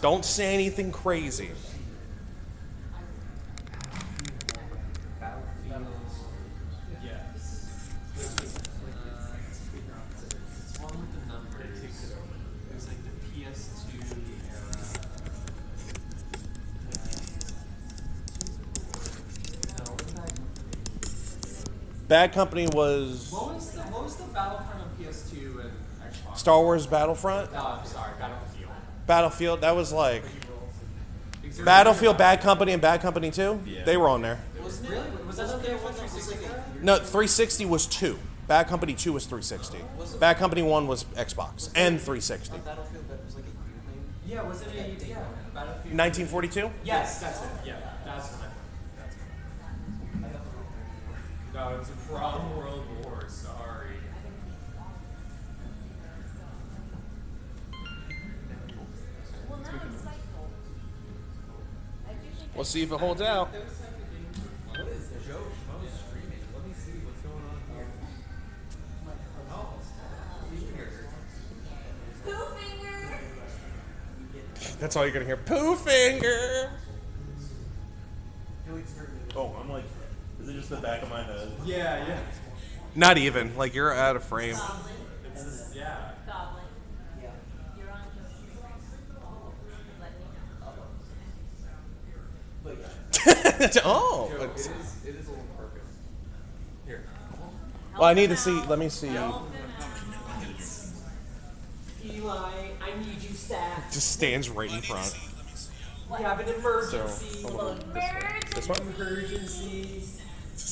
Don't say anything crazy. Bad Company was... What was the Battlefront on PS2 and Xbox? Star Wars Battlefront? No, I'm sorry, Battlefield. Battlefield, that was like... Battlefield, Bad Company, and Bad Company 2? Yeah. They were on there. Was that on there for 360? No, 360 was 2. Bad Company 2 was 360. Bad Company 1 was Xbox and 360. Battlefield that was like a year thing? Yeah, was it a Battlefield? 1942? Yes, that's it. Yeah, that's what I thought. No, it's from World War, sorry. We'll see if it holds out. What is this? Joe Schmo's streaming. Let me see what's going on here. Pooh finger. That's all you're gonna hear. Pooh finger. Oh, I'm like, is it just the back of my head? Yeah, yeah. Not even. Like, you're out of frame. Goblin. It's just, yeah. Goblin. Yeah. You're on your let me know. Oh. Joe, it is a little perfect. Here. Well, I need to see. Let me see. Eli, I need you staff. Just stands right in front. We have an emergency. So, hold on. This one? Emergency.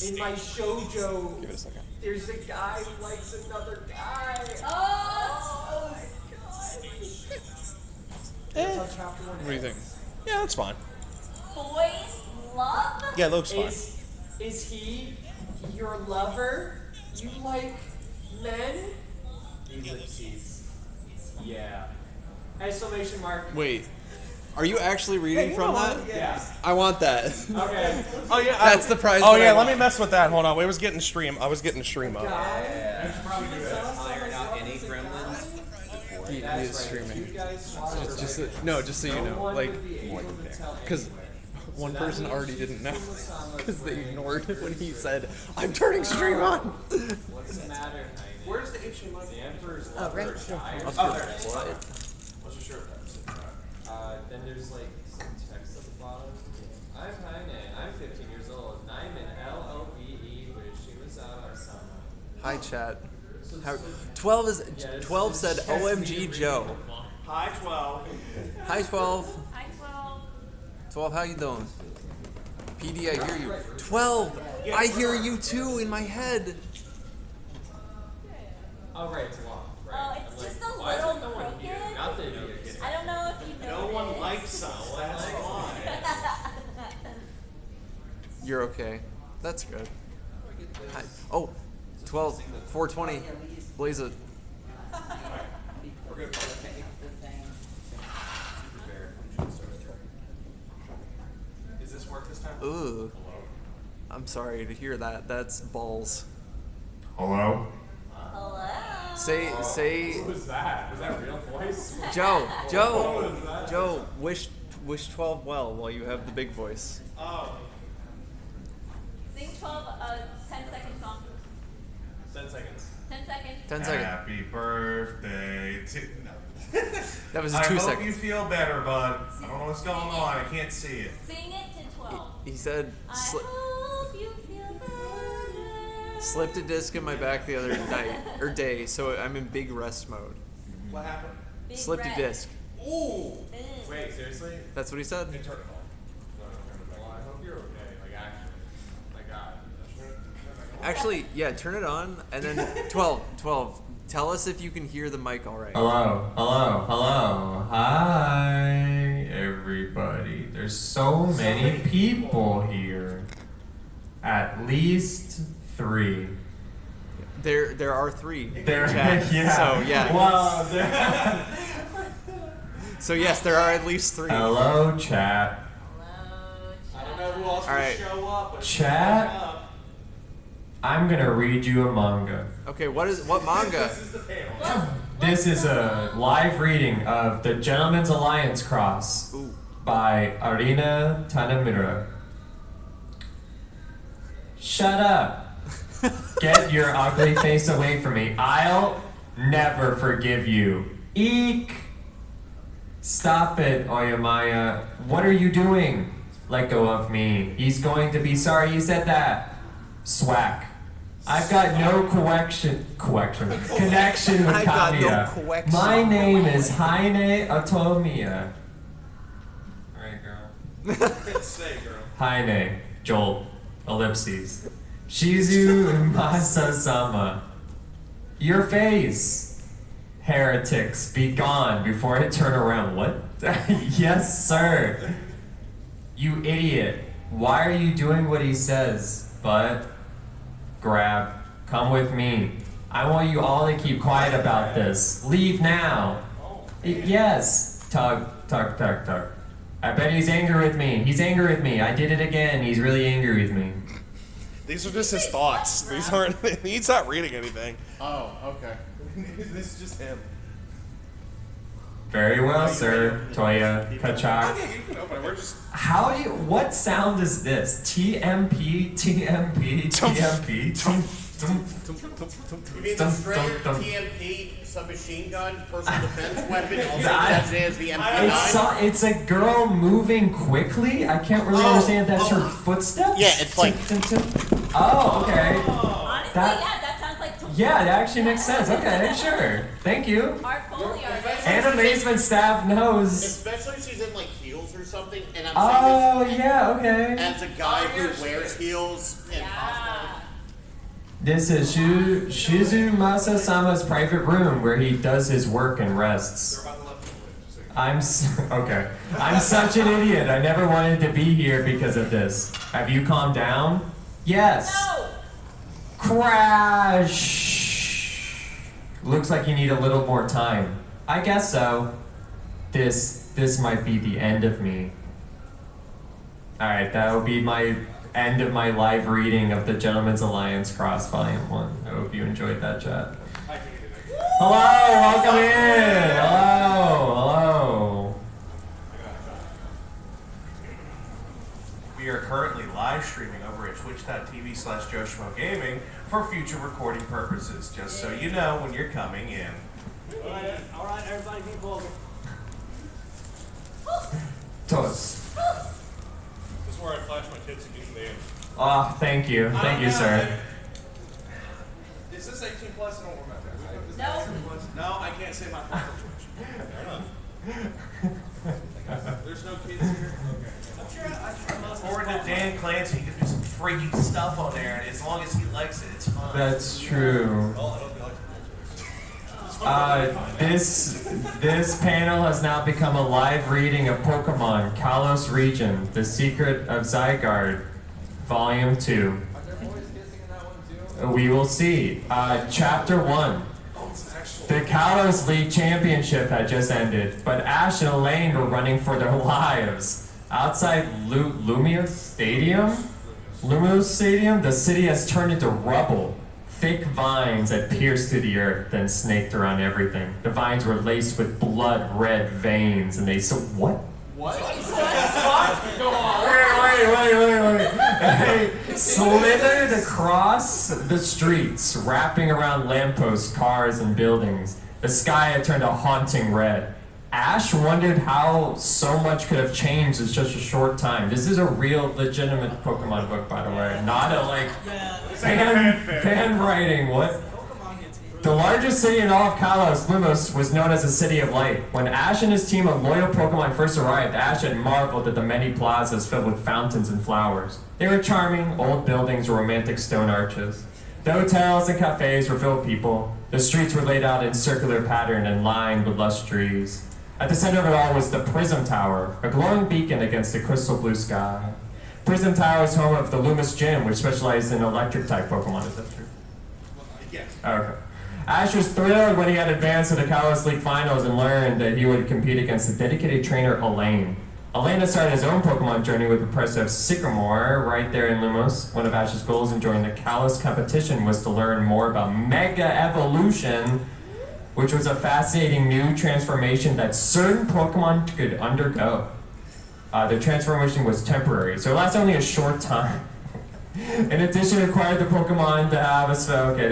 In my shoujo, Give it a second. there's a guy who likes another guy. Oh! my god. What do you think? Yeah, that's fine. Boys love. Yeah, it looks fine. Is he your lover? You like men? Ellipses. Yeah. Exclamation mark. Wait, are you actually reading from that? Yeah. I want that. Okay. Oh yeah, That's the prize. Oh that I yeah, let want. me mess with that. Hold on. I was getting stream. I was getting stream up. Guy. Iron out any gremlins. He is streaming. You guys Just so you know, like, because one person already didn't know because they ignored it when he said, "I'm turning stream on." What's the matter? Where's the HDMI? The Emperor's right lover here. died. What? What's your shirt? Then there's like some text at the bottom. I'm Heine. I'm 15 years old. I'm an LOVE. Wish she was out our summer. Hi, chat. 12 said, "OMG, Joe." Hi, 12. Hi, 12. Hi, 12. 12, how you doing? PD, I hear you. 12, I hear you too in my head. Oh, right, it's long. Right. Oh, it's I'm just like, a why is little no one here? crooked. Not that you're kidding. I don't know if you know. No one likes us. That's why. You're okay. That's good. Hi. Oh, 12, 420. Blaze it. Is this work this time? Ooh. I'm sorry to hear that. That's balls. Hello? Hello. Say, What was that? Was that real voice? Joe, wish 12 well while you have the big voice. Oh. Sing 12, 10-second song. 10 seconds. 10 seconds. 10 seconds. Happy birthday to... No. That was I 2 hope seconds. you feel better, bud. I don't know what's going on. I can't see it. Sing it to 12. He said, I hope you feel better. slipped a disc in my back the other night, or day, so I'm in big rest mode. What happened? Big Slipped a red. disc. Ooh! Wait, seriously? That's what he said. Turn it off. Well, I hope you're okay. Like, actually. My God. Actually, yeah, turn it on, and then 12. Tell us if you can hear the mic all right. Hello. Hi, everybody. There's so many people here. At least 3. There are 3. There, Chat. yeah. So yeah. Wow. So yes, there are at least 3. Hello, chat. Hello, I don't know who else All right. will show up, but Chat? show up. I'm gonna read you a manga. Okay, what manga? This is the panel. This is a live reading of The Gentleman's Alliance Cross by Arina Tanamura. Shut up. Get your ugly face away from me. I'll never forgive you. Eek. Stop it, Oyamaya. What are you doing? Let go of me. He's going to be sorry you said that. Swack. I've got no connection with Kamiya. My name is Haine Otomiya. Alright, girl. Say, girl. Haine, Jolt, ellipses. Shizu Masa-sama. Your face. Heretics, be gone before I turn around. What? Yes, sir. You idiot. Why are you doing what he says? But, grab. Come with me. I want you all to keep quiet about this. Leave now. Yes. Tug, tug, tug, tug. I bet he's angry with me. He's angry with me. I did it again. He's really angry with me. These are just his thoughts. These aren't. He's not reading anything. Oh, okay. This is just him. Very well, sir. Toya, Kachak. Okay, you can open it. We're just. How do you, what sound is this? TMP, TMP, TMP. You mean the Strayer TMP submachine gun, personal defense weapon, also designated as the MP9? It's a girl moving quickly? I can't really understand if that's her footsteps? Yeah, it's like... Oh, okay. Honestly, that sounds like... Yeah, that actually makes sense. Okay, sure. Thank you. Art Foley artist. Animazement staff knows. Especially if she's in like heels or something, and I'm saying Oh, yeah, okay. this as a guy who wears heels and This is Shizu Masa-sama's private room where he does his work and rests. I'm such an idiot. I never wanted to be here because of this. Have you calmed down? Yes. No! Crash! Looks like you need a little more time. I guess so. This might be the end of me. Alright, that will be my end of my live reading of the Gentleman's Alliance Cross Volume 1. I hope you enjoyed that, chat. Hello, welcome in! Hello. We are currently live streaming over at twitch.tv/Schmmo Gaming for future recording purposes, just so you know when you're coming in. Alright, everybody be vocal. Toast. This is where I flash my tits and get the Oh, thank you. Thank you, sir. Is this 18 plus? I don't remember. No. No, I can't say my phone on Twitch. Fair enough. There's no kids here? Okay. Forward to Dan Clancy, he gives me some freaky stuff on there, and as long as he likes it, it's fine. That's true. Oh, I hope he likes it. This panel has now become a live reading of Pokemon Kalos Region, The Secret of Zygarde, Volume 2. Are there boys kissing in that one too? We will see. Chapter 1. The Kalos League Championship had just ended, but Ash and Elaine were running for their lives. Outside Lumos Stadium, the city has turned into rubble. Thick vines had pierced through the earth, then snaked around everything. The vines were laced with blood-red veins, and they what? What? Wait. They slithered across the streets, wrapping around lampposts, cars, and buildings. The sky had turned a haunting red. Ash wondered how so much could have changed in such a short time. This is a real, legitimate Pokemon book, by the way. Not a, like, fan writing, what? The largest city in all of Kalos, Lumos, was known as the City of Light. When Ash and his team of loyal Pokemon first arrived, Ash had marveled at the many plazas filled with fountains and flowers. They were charming, old buildings with romantic stone arches. The hotels and cafes were filled with people. The streets were laid out in circular pattern and lined with lush trees. At the center of it all was the Prism Tower, a glowing beacon against the crystal blue sky. Prism Tower is home of the Lumos Gym, which specialized in electric-type Pokemon. Is that true? Yes. Okay. Ash was thrilled when he had advanced to the Kalos League Finals and learned that he would compete against the dedicated trainer Elaine. Elaine had started his own Pokemon journey with impressive Sycamore right there in Lumos. One of Ash's goals in joining the Kalos competition was to learn more about Mega Evolution, which was a fascinating new transformation that certain Pokemon could undergo. The transformation was temporary, so it lasted only a short time. In addition, it required the Pokemon to have a spell. Okay,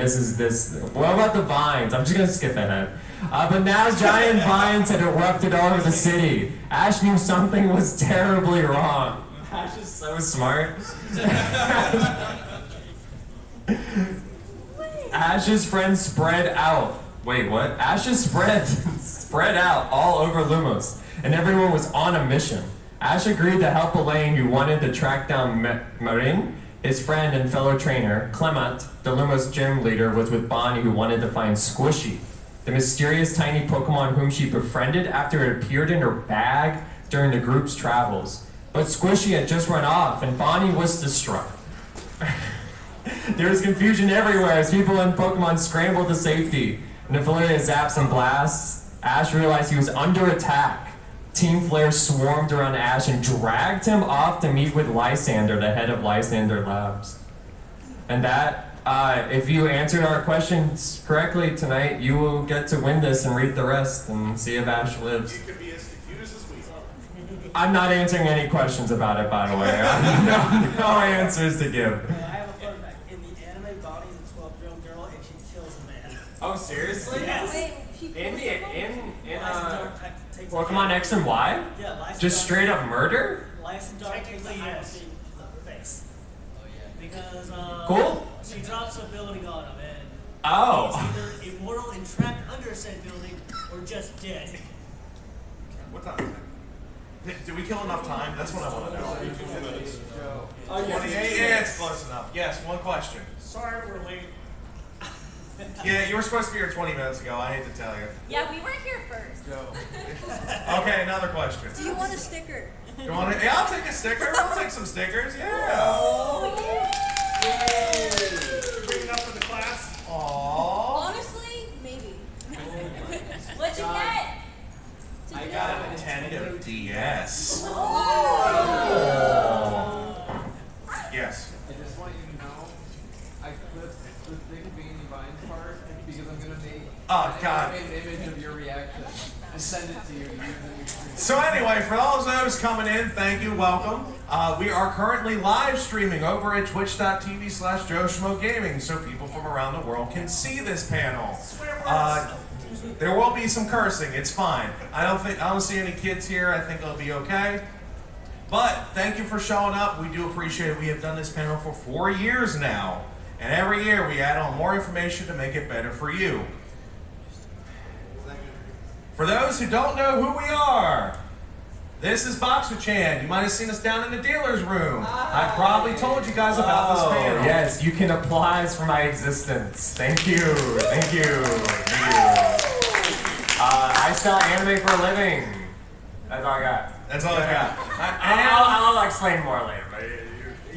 what about the vines? I'm just gonna skip ahead. But now giant vines had erupted all over the city. Ash knew something was terribly wrong. Ash is so smart. Ash's friends spread out. Wait, what? Ash's spread out all over Lumos, and everyone was on a mission. Ash agreed to help Elaine, who wanted to track down Marin. His friend and fellow trainer, Clement, the Lumos gym leader, was with Bonnie, who wanted to find Squishy, the mysterious tiny Pokemon whom she befriended after it appeared in her bag during the group's travels. But Squishy had just run off, and Bonnie was distraught. There was confusion everywhere as people and Pokemon scrambled to safety. In a flurry of zaps and blasts, Ash realized he was under attack. Team Flare swarmed around Ash and dragged him off to meet with Lysander, the head of Lysander Labs. And that, if you answered our questions correctly tonight, you will get to win this and read the rest and see if Ash lives. You could be as confused as we are. I'm not answering any questions about it, by the way. No answers to give. I have a fun fact. In the anime, Bonnie's a 12-year-old girl and she kills a man. Oh, seriously? Yes. Wait, she Pokemon X and Y? Yeah, Lysa Just Dark- straight up murder? Lysa Dark takes the yes. to the face. Because Cool. she drops a building on him and Oh. he's either immortal and trapped under said building or just dead. What time is it? Did we kill enough time? That's what I want to know. 28? Yeah, it's close enough. Yes, one question. Sorry we're late. Yeah, you were supposed to be here 20 minutes ago. I hate to tell you. Yeah, we weren't here first. Okay, another question. Do you want a sticker? You want to? Yeah, I'll take a sticker. I'll take some stickers. Yeah. Oh, yeah. Bring it up for the class. Aww. Honestly, maybe. What'd you get? I got a Nintendo DS. Yes. I just want you to know, I clipped the big beanie vines part because I'm gonna make Oh God. an image of your reaction and send it to you. So anyway, for all of those coming in, thank you, welcome. We are currently live streaming over at twitch.tv/Schmmo Gaming, so people from around the world can see this panel. There will be some cursing. It's fine. I don't see any kids here. I think it'll be okay. But thank you for showing up. We do appreciate it. We have done this panel for 4 years now, and every year we add on more information to make it better for you. For those who don't know who we are, this is Boxer-chan. You might have seen us down in the dealer's room. I probably told you guys about this panel. Yes, you can applaud for my existence. Thank you. Thank you. Thank you. I sell anime for a living. That's all I got. That's all I got. I'll explain more later, but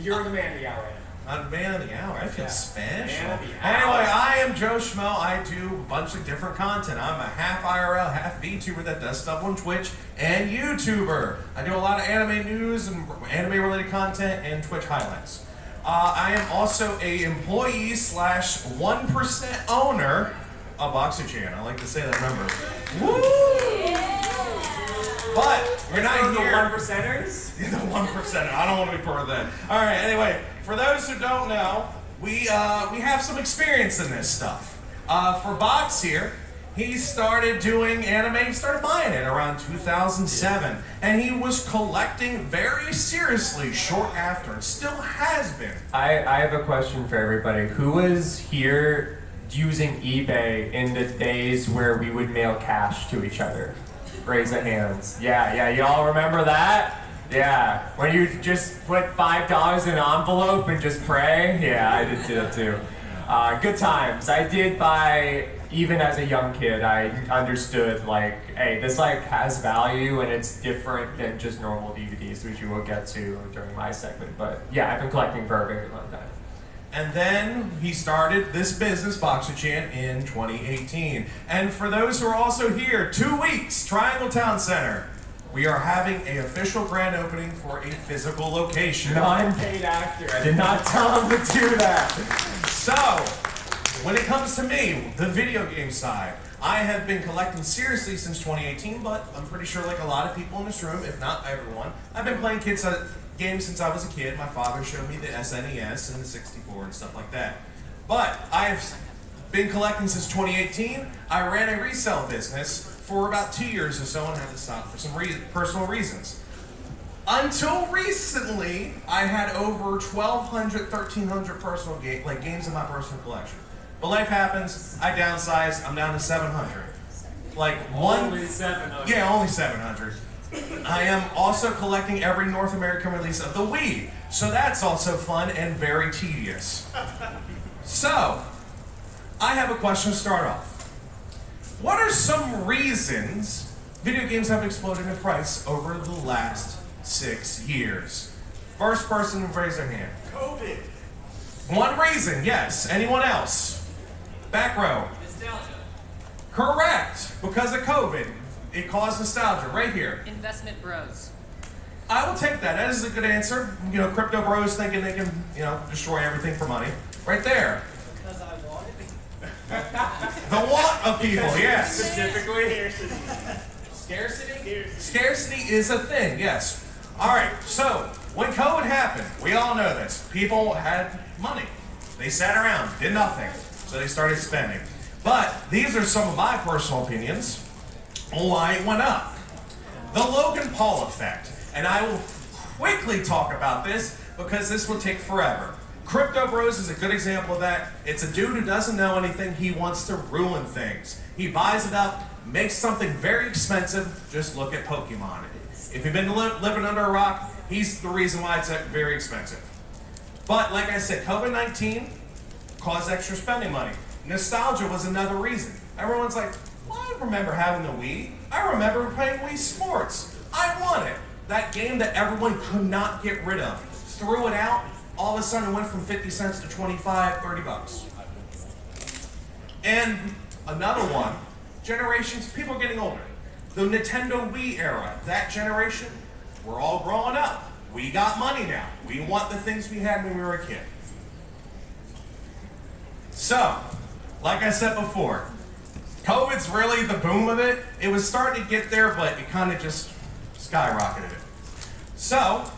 you're the man of the hour. I'm man of the hour. I feel special. Man of the Anyway, hour. I am Joe Schmo. I do a bunch of different content. I'm a half IRL, half VTuber that does stuff on Twitch and YouTuber. I do a lot of anime news and anime-related content and Twitch highlights. I am also a employee / 1% owner of Boxer-chan. I like to say that number. Woo! But we're not the here. 1%ers? The 1%er. I don't want to be part of that. All right. Anyway, for those who don't know, we have some experience in this stuff. For Box here, he started doing anime. He started buying it around 2007, and he was collecting very seriously short after, and still has been. I have a question for everybody. Who was here using eBay in the days where we would mail cash to each other? Raise the hands. Yeah, you all remember that? Yeah, when you just put $5 in an envelope and just pray? Yeah, I did that too. Good times. I did buy, even as a young kid, I understood like, hey, this like has value and it's different than just normal DVDs, which you will get to during my segment. But yeah, I've been collecting for a very long time. And then he started this business, Boxer-chan, in 2018. And for those who are also here, 2 weeks, Triangle Town Center. We are having an official grand opening for a physical location. Non-paid actor. I did not tell him to do that. So, when it comes to me, the video game side, I have been collecting seriously since 2018, but I'm pretty sure like a lot of people in this room, if not everyone, I've been playing games since I was a kid. My father showed me the SNES and the 64 and stuff like that. But I've been collecting since 2018. I ran a resale business for about 2 years or so and had to stop for some personal reasons. Until recently, I had over 1,200, 1,300 personal games in my personal collection. But life happens, I downsized, I'm down to 700. Only 700. Yeah, only 700. I am also collecting every North American release of the Wii, so that's also fun and very tedious. So, I have a question to start off. What are some reasons video games have exploded in price over the last 6 years? First person to raise their hand. COVID. One reason, yes. Anyone else? Back row. Nostalgia. Correct. Because of COVID. It caused nostalgia right here. Investment bros. I will take that. That is a good answer. You know, crypto bros thinking they can, destroy everything for money. Right there. Because I want it. The want of people, yes. Specifically. Scarcity? Scarcity is a thing, yes. All right, so when COVID happened, we all know this. People had money. They sat around, did nothing. So they started spending. But these are some of my personal opinions on why it went up. The Logan Paul effect. And I will quickly talk about this because this will take forever. Crypto Bros is a good example of that. It's a dude who doesn't know anything. He wants to ruin things. He buys it up, makes something very expensive. Just look at Pokemon. If you've been living under a rock, he's the reason why it's very expensive. But like I said, COVID-19 caused extra spending money. Nostalgia was another reason. Everyone's like, well, I remember having the Wii. I remember playing Wii Sports. I want it. That game that everyone could not get rid of. Threw it out, all of a sudden it went from 50 cents to 25, 30 bucks. And another one, generations, people getting older. The Nintendo Wii era, that generation, we're all growing up. We got money now. We want the things we had when we were a kid. So, like I said before, COVID's really the boom of it. It was starting to get there, but it kind of just skyrocketed it. So,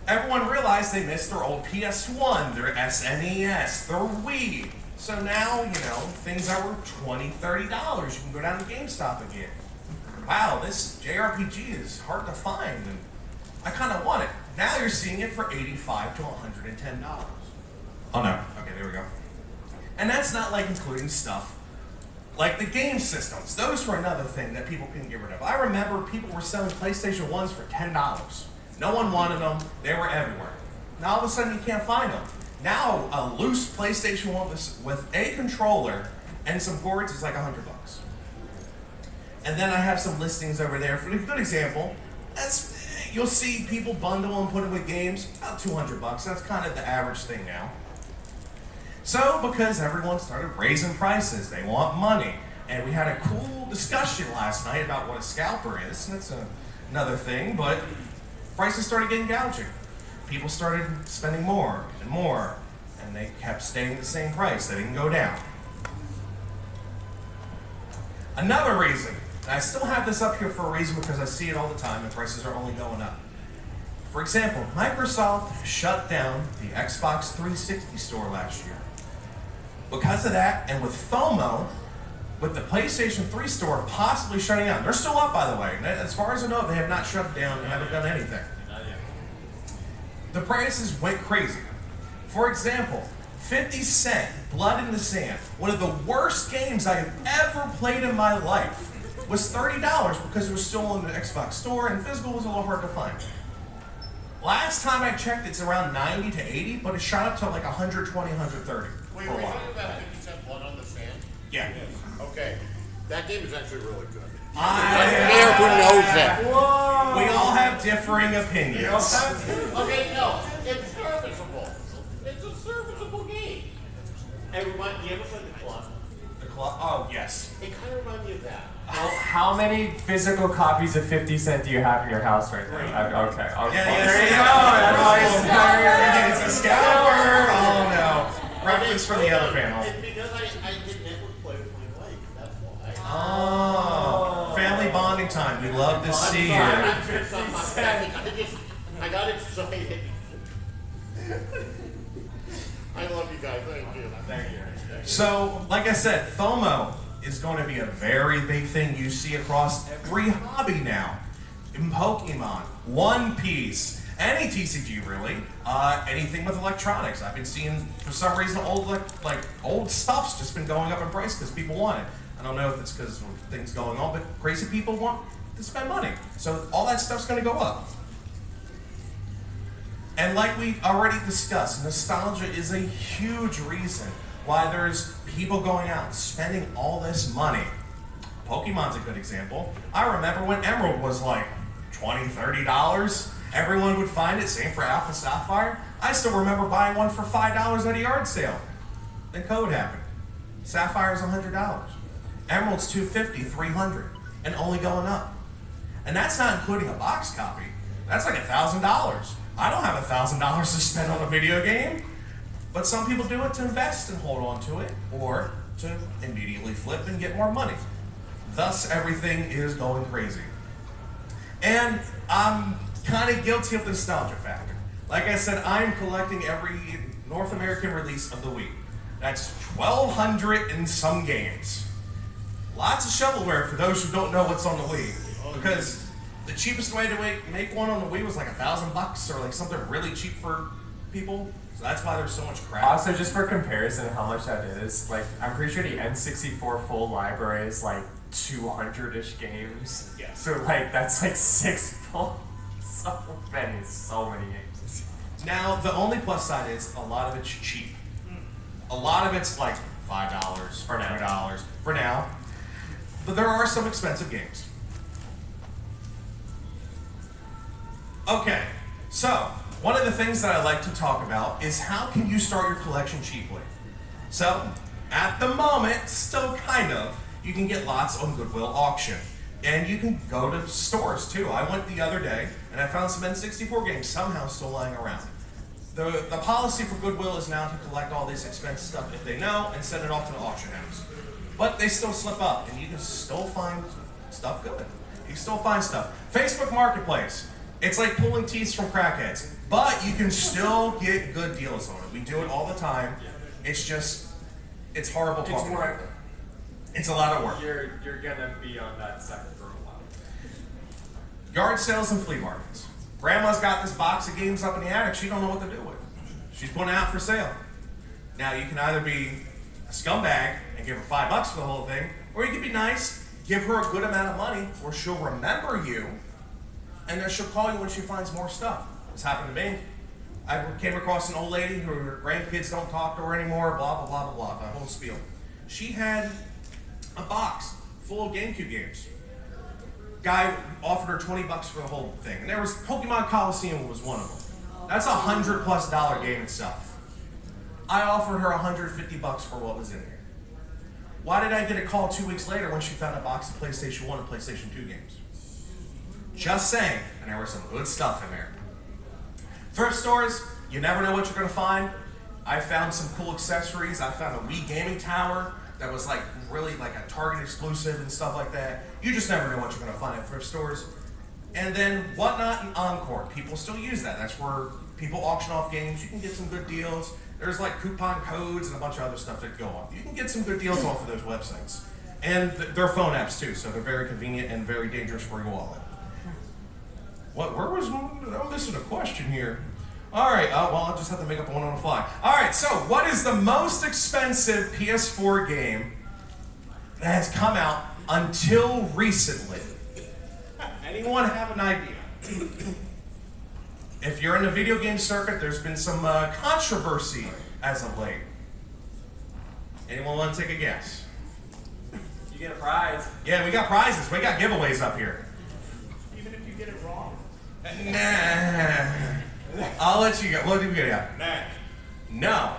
everyone realized they missed their old PS1, their SNES, their Wii. So now, things that were $20, $30, you can go down to GameStop again. Wow, this JRPG is hard to find, and I kind of want it. Now you're seeing it for $85 to $110. Oh no, okay, there we go. And that's not like including stuff like the game systems. Those were another thing that people couldn't get rid of. I remember people were selling PlayStation 1s for $10. No one wanted them, they were everywhere. Now all of a sudden you can't find them. Now a loose PlayStation 1 with a controller and some cords is like $100. And then I have some listings over there. For a good example, you'll see people bundle and put it with games, about $200. That's kind of the average thing now. So, because everyone started raising prices, they want money. And we had a cool discussion last night about what a scalper is. That's another thing, but prices started getting gouging. People started spending more, and they kept staying the same price. They didn't go down. Another reason, and I still have this up here for a reason because I see it all the time and prices are only going up. For example, Microsoft shut down the Xbox 360 store last year. Because of that, and with FOMO, with the PlayStation 3 store possibly shutting down. They're still up, by the way. As far as I know, they have not shut down, they haven't done anything. The prices went crazy. For example, 50 Cent, Blood in the Sand, one of the worst games I have ever played in my life, was $30 because it was still in the Xbox store and physical was a little hard to find. Last time I checked, it's around 90 to 80, but it shot up to like 120, 130. Wait, were you talking about 50 Cent Blood on the Sand? Yeah. Okay. That game is actually really good. Player who knows that. We all have differing opinions. Okay, no, it's serviceable. It's a serviceable game. Hey, you ever played the Club? The Club? Oh, yes. It kind of reminds me of that. How many physical copies of 50 Cent do you have in your house right now? Okay. There you go. It's a scalper. Oh no. Reference from the other panel. It's because I did network play with my wife. That's why. Oh, family bonding time. We love to see it. I got excited. I love you guys. Thank you. Thank you. So, like I said, FOMO is going to be a very big thing you see across every hobby now. In Pokemon, One Piece, any TCG really, anything with electronics. I've been seeing, for some reason, old stuff's just been going up in price because people want it. I don't know if it's because of things going on, but crazy people want to spend money. So all that stuff's going to go up. And like we already discussed, nostalgia is a huge reason why there's people going out and spending all this money. Pokemon's a good example. I remember when Emerald was like $20, $30. Everyone would find it, same for Alpha Sapphire. I still remember buying one for $5 at a yard sale. Then COVID happened. Sapphire's $100. Emerald's $250, $300, and only going up. And that's not including a box copy. That's like $1,000. I don't have $1,000 to spend on a video game, but some people do it to invest and hold on to it, or to immediately flip and get more money. Thus, everything is going crazy. And I'm kind of guilty of the nostalgia factor. Like I said, I'm collecting every North American release of the Wii. That's 1,200 and some games. Lots of shovelware for those who don't know what's on the Wii. Because the cheapest way to make one on the Wii was like $1,000 or like something really cheap for people. So that's why there's so much crap. Also, just for comparison, how much that is, like, I'm pretty sure the N64 full library is like 200-ish games. Yeah. So like, that's like 6 full, so many games. Now, the only plus side is a lot of it's cheap. A lot of it's like $5 for $2 for now. But there are some expensive games. Okay, so one of the things that I like to talk about is how can you start your collection cheaply? So, at the moment, still kind of, you can get lots on Goodwill auction. And you can go to stores too. I went the other day and I found some N64 games somehow still lying around. The policy for Goodwill is now to collect all this expensive stuff if they know and send it off to the auction house. But they still slip up and you can still find stuff good. You can still find stuff. Facebook Marketplace. It's like pulling teeth from crackheads, but you can still get good deals on it. We do it all the time. It's just, it's horrible talking. It's work. It's a lot of work. You're gonna be on that second for a while. Yard sales and flea markets. Grandma's got this box of games up in the attic. She don't know what to do with it. She's putting it out for sale. Now you can either be a scumbag and give her $5 for the whole thing, or you can be nice, give her a good amount of money, or she'll remember you. And then she'll call you when she finds more stuff. This happened to me. I came across an old lady who her grandkids don't talk to her anymore, blah, blah, blah, blah, blah, that whole spiel. She had a box full of GameCube games. Guy offered her $20 for the whole thing. And there was Pokemon Coliseum was one of them. That's $100+ game itself. I offered her $150 for what was in there. Why did I get a call 2 weeks later when she found a box of PlayStation 1 and PlayStation 2 games? Just saying, and there was some good stuff in there. Thrift stores, you never know what you're gonna find. I found some cool accessories. I found a Wii gaming tower that was like really like a Target exclusive and stuff like that. You just never know what you're gonna find at thrift stores. And then Whatnot and Encore, people still use that. That's where people auction off games. You can get some good deals. There's like coupon codes and a bunch of other stuff that go on. You can get some good deals off of those websites. And they're phone apps too, so they're very convenient and very dangerous for your wallet. Where was, I'm missing a question here. All right, well, I'll just have to make up one on the fly. All right, so what is the most expensive PS4 game that has come out until recently? Anyone have an idea? If you're in the video game circuit, there's been some controversy as of late. Anyone want to take a guess? You get a prize. Yeah, we got prizes. We got giveaways up here. Even if you get it wrong? Nah. I'll let you go. What did we get out? Knack. No.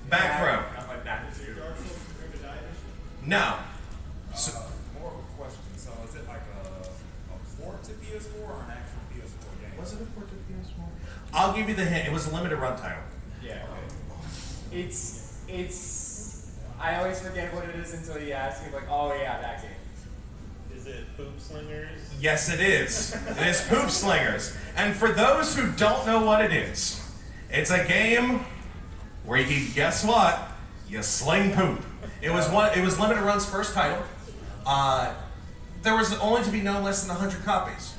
Back row. No. So, more of a question. So is it like a port to PS4 or an actual PS4 game? was it a port to PS4? I'll give you the hint. It was a limited run title. Yeah. Okay. It's I always forget what it is until you ask me, like, oh yeah, that game. Is it Poop Slingers? Yes, it is. It is Poop Slingers. And for those who don't know what it is, it's a game where you, guess what? You sling poop. It was Limited Run's first title. There was only to be no less than 100 copies.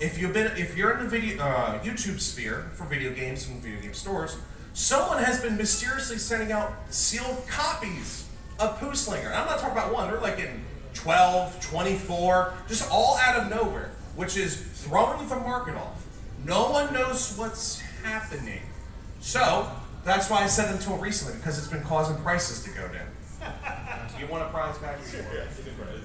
If you're in the video YouTube sphere for video games and video game stores, someone has been mysteriously sending out sealed copies of Poo Slinger. And I'm not talking about one. They're like in 12, 24, just all out of nowhere, which is throwing the market off. No one knows what's happening. So that's why I said until recently, because it's been causing prices to go down. Do you want a prize back? Yeah, it's a good prize.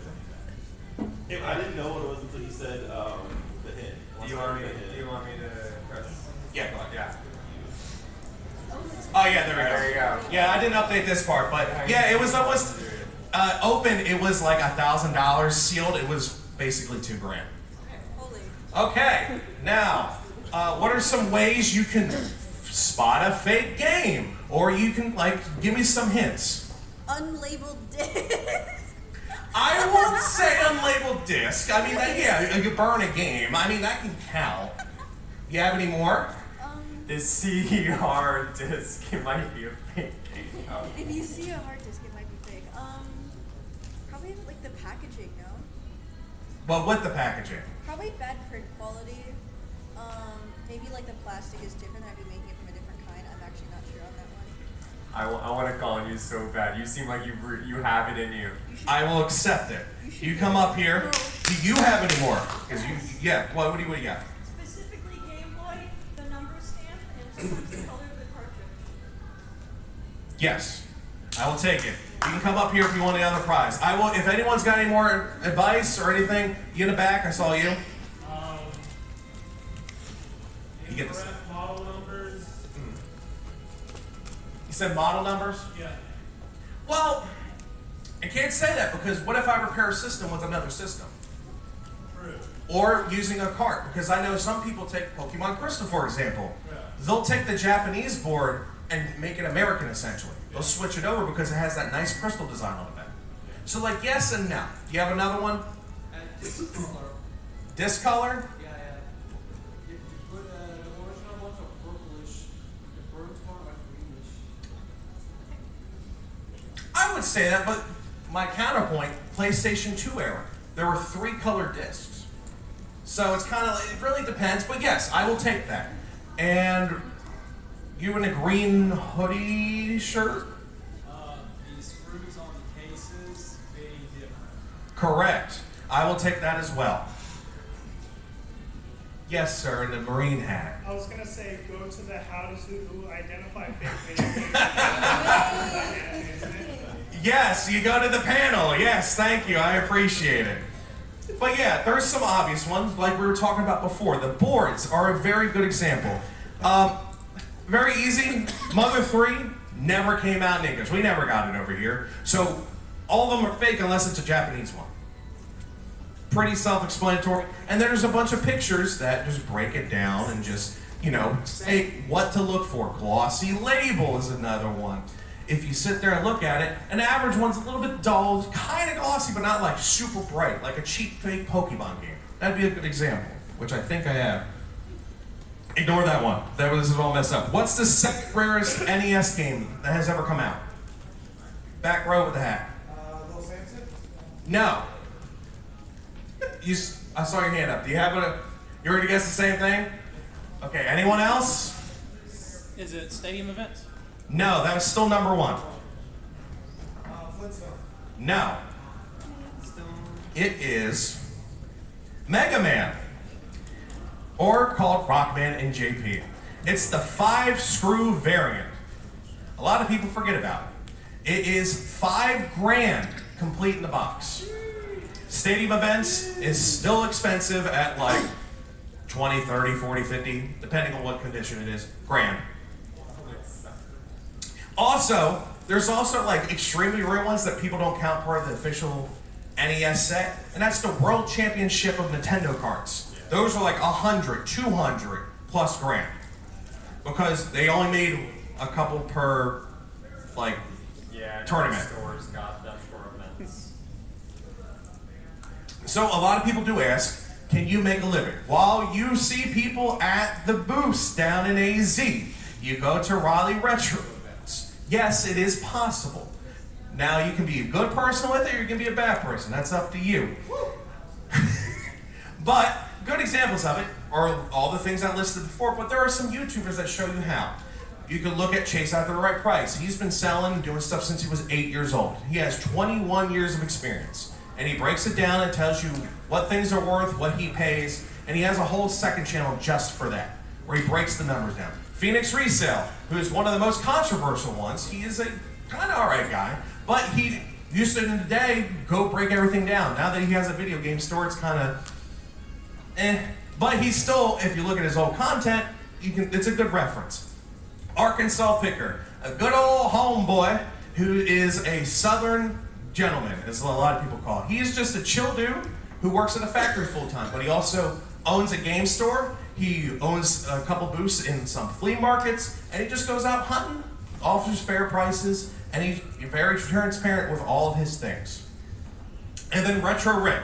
I didn't know what it was until you said the hint. Do you want me to press? Yeah, go ahead. Yeah. Oh yeah, there we go. Yeah, I didn't update this part, but yeah, it was almost open. It was like $1,000. Sealed, it was basically $2,000. Okay, now what are some ways you can spot a fake game, or you can give me some hints? Unlabeled disc. I won't say unlabeled disc. I mean, yeah, you burn a game. I mean, that can count. You have any more? The CD-hard disc, it might be a fake game. If you see a hard disk, it might be fake. Probably like the packaging, no? Well, with the packaging. Probably bad print quality. Maybe like the plastic is different. I'd be making it from a different kind. I'm actually not sure on that one. I want to call on you so bad. You seem like you have it in you. I will accept it. You come up here. Do you have any more? Because yeah. What do you got? Specifically Game Boy, the number stamp, and the color of the cartridge. Yes, I will take it. You can come up here if you want the other prize. I will. If anyone's got any more advice or anything, you in the back. I saw you. You get this. Model numbers. You said model numbers? Yeah. Well, I can't say that because what if I repair a system with another system? True. Or using a cart, because I know some people take Pokemon Crystal, for example. Yeah. They'll take the Japanese board and make it American, essentially. They'll switch it over because it has that nice crystal design on the back. So like yes and no. You have another one? Disc color. Disc color? Yeah. You put the original ones are purplish. The burnt one are greenish. I would say that, but my counterpoint, PlayStation 2 era, there were 3 colored discs. So it's kind of, it really depends, but yes, I will take that. And you in a green hoodie shirt? The screws on the cases, very different. Correct. I will take that as well. Yes, sir, in the marine hat. I was going to say, go to the how to identify fake video games. Yes, you go to the panel. Yes, thank you. I appreciate it. But yeah, there's some obvious ones, like we were talking about before. The boards are a very good example. Very easy. Mother 3 never came out in English. We never got it over here. So all of them are fake unless it's a Japanese one. Pretty self-explanatory. And then there's a bunch of pictures that just break it down and just, say what to look for. Glossy label is another one. If you sit there and look at it, an average one's a little bit dull, kind of glossy, but not like super bright, like a cheap fake Pokemon game. That'd be a good example, which I think I have. Ignore that one. This is all messed up. What's the second rarest NES game that has ever come out? Back row with the hat. Little Samson? No. I saw your hand up. Do you have you already guessed the same thing? Okay, anyone else? Is it Stadium Events? No, that was still number 1. Flintstone. No. It is Mega Man, or called Rockman in JP. It's the 5-screw variant. A lot of people forget about it. It is $5,000 complete in the box. Stadium Events is still expensive at like 20, 30, 40, 50, depending on what condition it is, grand. Also, there's also like extremely rare ones that people don't count part of the official NES set, and that's the World Championship of Nintendo carts. Those are like 100, 200 plus grand, because they only made a couple per like tournament. Stores got them for events. So a lot of people do ask, can you make a living? While you see people at the booths down in AZ, you go to Raleigh Retro events. Yes, it is possible. Now you can be a good person with it, or you can be a bad person. That's up to you. But good examples of it are all the things I listed before, but there are some YouTubers that show you how. You can look at Chase Out the Right Price. He's been selling and doing stuff since he was 8 years old. He has 21 years of experience. And he breaks it down and tells you what things are worth, what he pays, and he has a whole second channel just for that, where he breaks the numbers down. Phoenix Resale, who is one of the most controversial ones, he is a kind of alright guy, but he used to in the day go break everything down. Now that he has a video game store, it's kind of but he's still, if you look at his old content, it's a good reference. Arkansas Picker, a good old homeboy who is a southern gentleman, as a lot of people call it. He's just a chill dude who works at a factory full time, but he also owns a game store. He owns a couple booths in some flea markets, and he just goes out hunting, offers fair prices, and he's very transparent with all of his things. And then Retro Rick,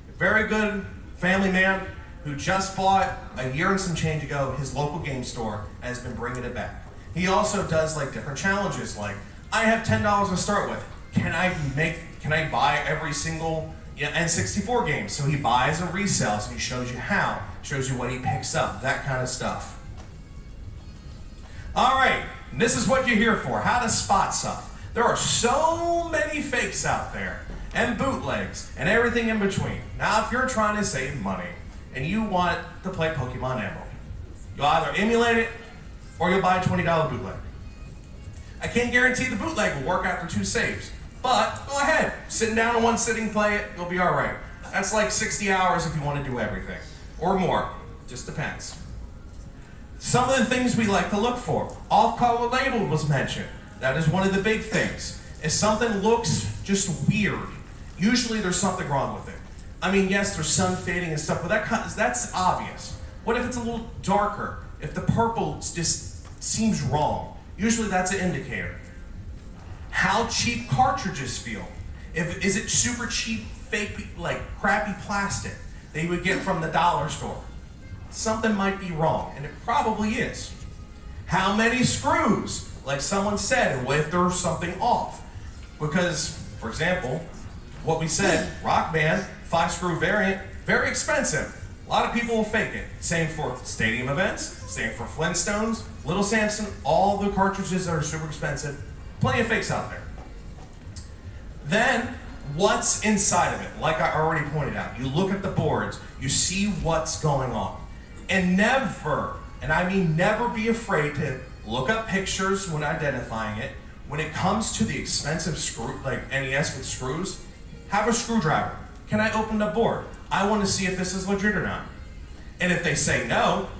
a very good family man who just bought a year and some change ago his local game store and has been bringing it back. He also does like different challenges, like I have $10 to start with. Can I buy every single N64 game? So he buys and resells, and he shows you how, shows you what he picks up, that kind of stuff. All right, and this is what you're here for, how to spot stuff. There are so many fakes out there, and bootlegs, and everything in between. Now, if you're trying to save money, and you want to play Pokemon Emerald, you'll either emulate it, or you'll buy a $20 bootleg. I can't guarantee the bootleg will work after 2 saves, but go ahead, sitting down in one sitting, play it, you'll be all right. That's like 60 hours if you want to do everything, or more, just depends. Some of the things we like to look for. Off-color label was mentioned. That is one of the big things. If something looks just weird, usually there's something wrong with it. I mean, yes, there's sun fading and stuff, but that's obvious. What if it's a little darker? If the purple just seems wrong, usually that's an indicator. How cheap cartridges feel. Is it super cheap, fake, like crappy plastic that you would get from the dollar store? Something might be wrong, and it probably is. How many screws? Like someone said, and what if there's something off? Because, for example, what we said, Rock Band, 5-screw variant, very expensive. A lot of people will fake it. Same for stadium events, same for Flintstones, Little Samson, all the cartridges that are super expensive. Plenty of fakes out there. Then, what's inside of it? Like I already pointed out, you look at the boards, you see what's going on. And never, and I mean never, be afraid to look up pictures when identifying it. When it comes to the expensive screw, like NES with screws, have a screwdriver. Can I open the board? I want to see if this is legit or not. And if they say no,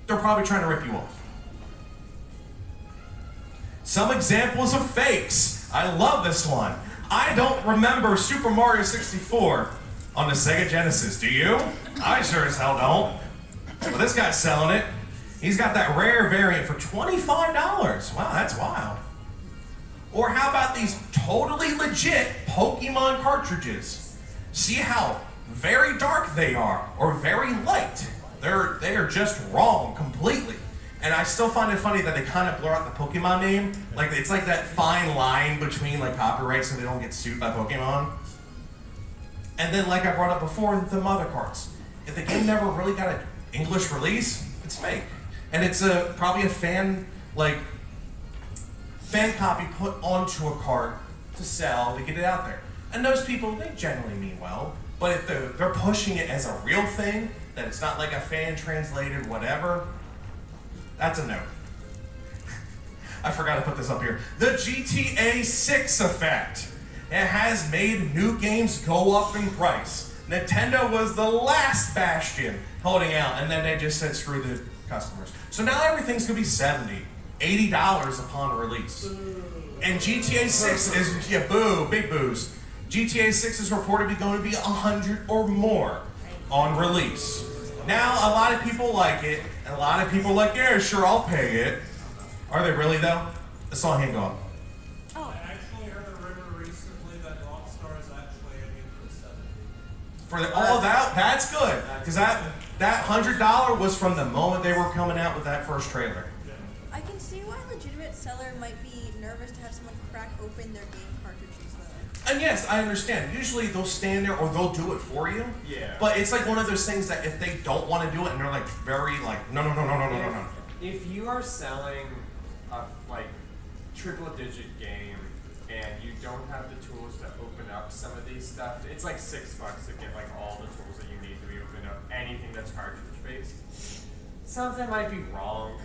they're probably trying to rip you off. Some examples of fakes. I love this one. I don't remember Super Mario 64 on the Sega Genesis. Do you? I sure as hell don't. Well, this guy's selling it. He's got that rare variant for $25. Wow, that's wild. Or how about these totally legit Pokemon cartridges? See how very dark they are, or very light. They are just wrong completely. And I still find it funny that they kind of blur out the Pokemon name. Like, it's like that fine line between like copyright so they don't get sued by Pokemon. And then, like I brought up before, the mother cards. If the game never really got an English release, it's fake. And it's probably a fan copy put onto a cart to sell, to get it out there. And those people, they generally mean well, but if they're pushing it as a real thing, that it's not like a fan translated whatever, that's a no. I forgot to put this up here. The GTA 6 effect. It has made new games go up in price. Nintendo was the last bastion holding out, and then they just said screw the customers. So now everything's gonna be $70, $80 upon release. And GTA 6 is, yeah, boo, big boos. GTA 6 is reportedly going to be $100 or more on release. Now, a lot of people like it, and a lot of people are like, yeah, sure, I'll pay it. Are they really, though? I saw him go up. Oh, and I For all of that, that's good. Because that $100 was from the moment they were coming out with that first trailer. I can see why a legitimate seller might be nervous to have someone crack open their game cartridges, though. And yes, I understand. Usually they'll stand there or they'll do it for you. Yeah. But it's like one of those things that if they don't want to do it and they're like very like, no. If you are selling a like triple-digit game and you don't have the tools to open up some of these stuff, it's like $6 to get like all the tools that you need to be open up anything that's cartridge-based. Something might be wrong.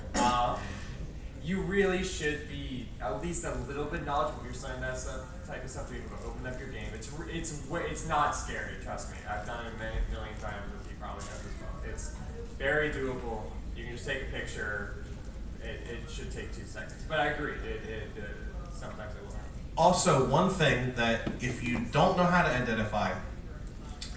You really should be at least a little bit knowledgeable when you're selling that type of stuff to be able to open up your game. It's not scary, trust me. I've done it many million times, as you probably have as well. It's very doable. You can just take a picture. It should take 2 seconds. But I agree. Sometimes it will happen. Also, one thing that if you don't know how to identify,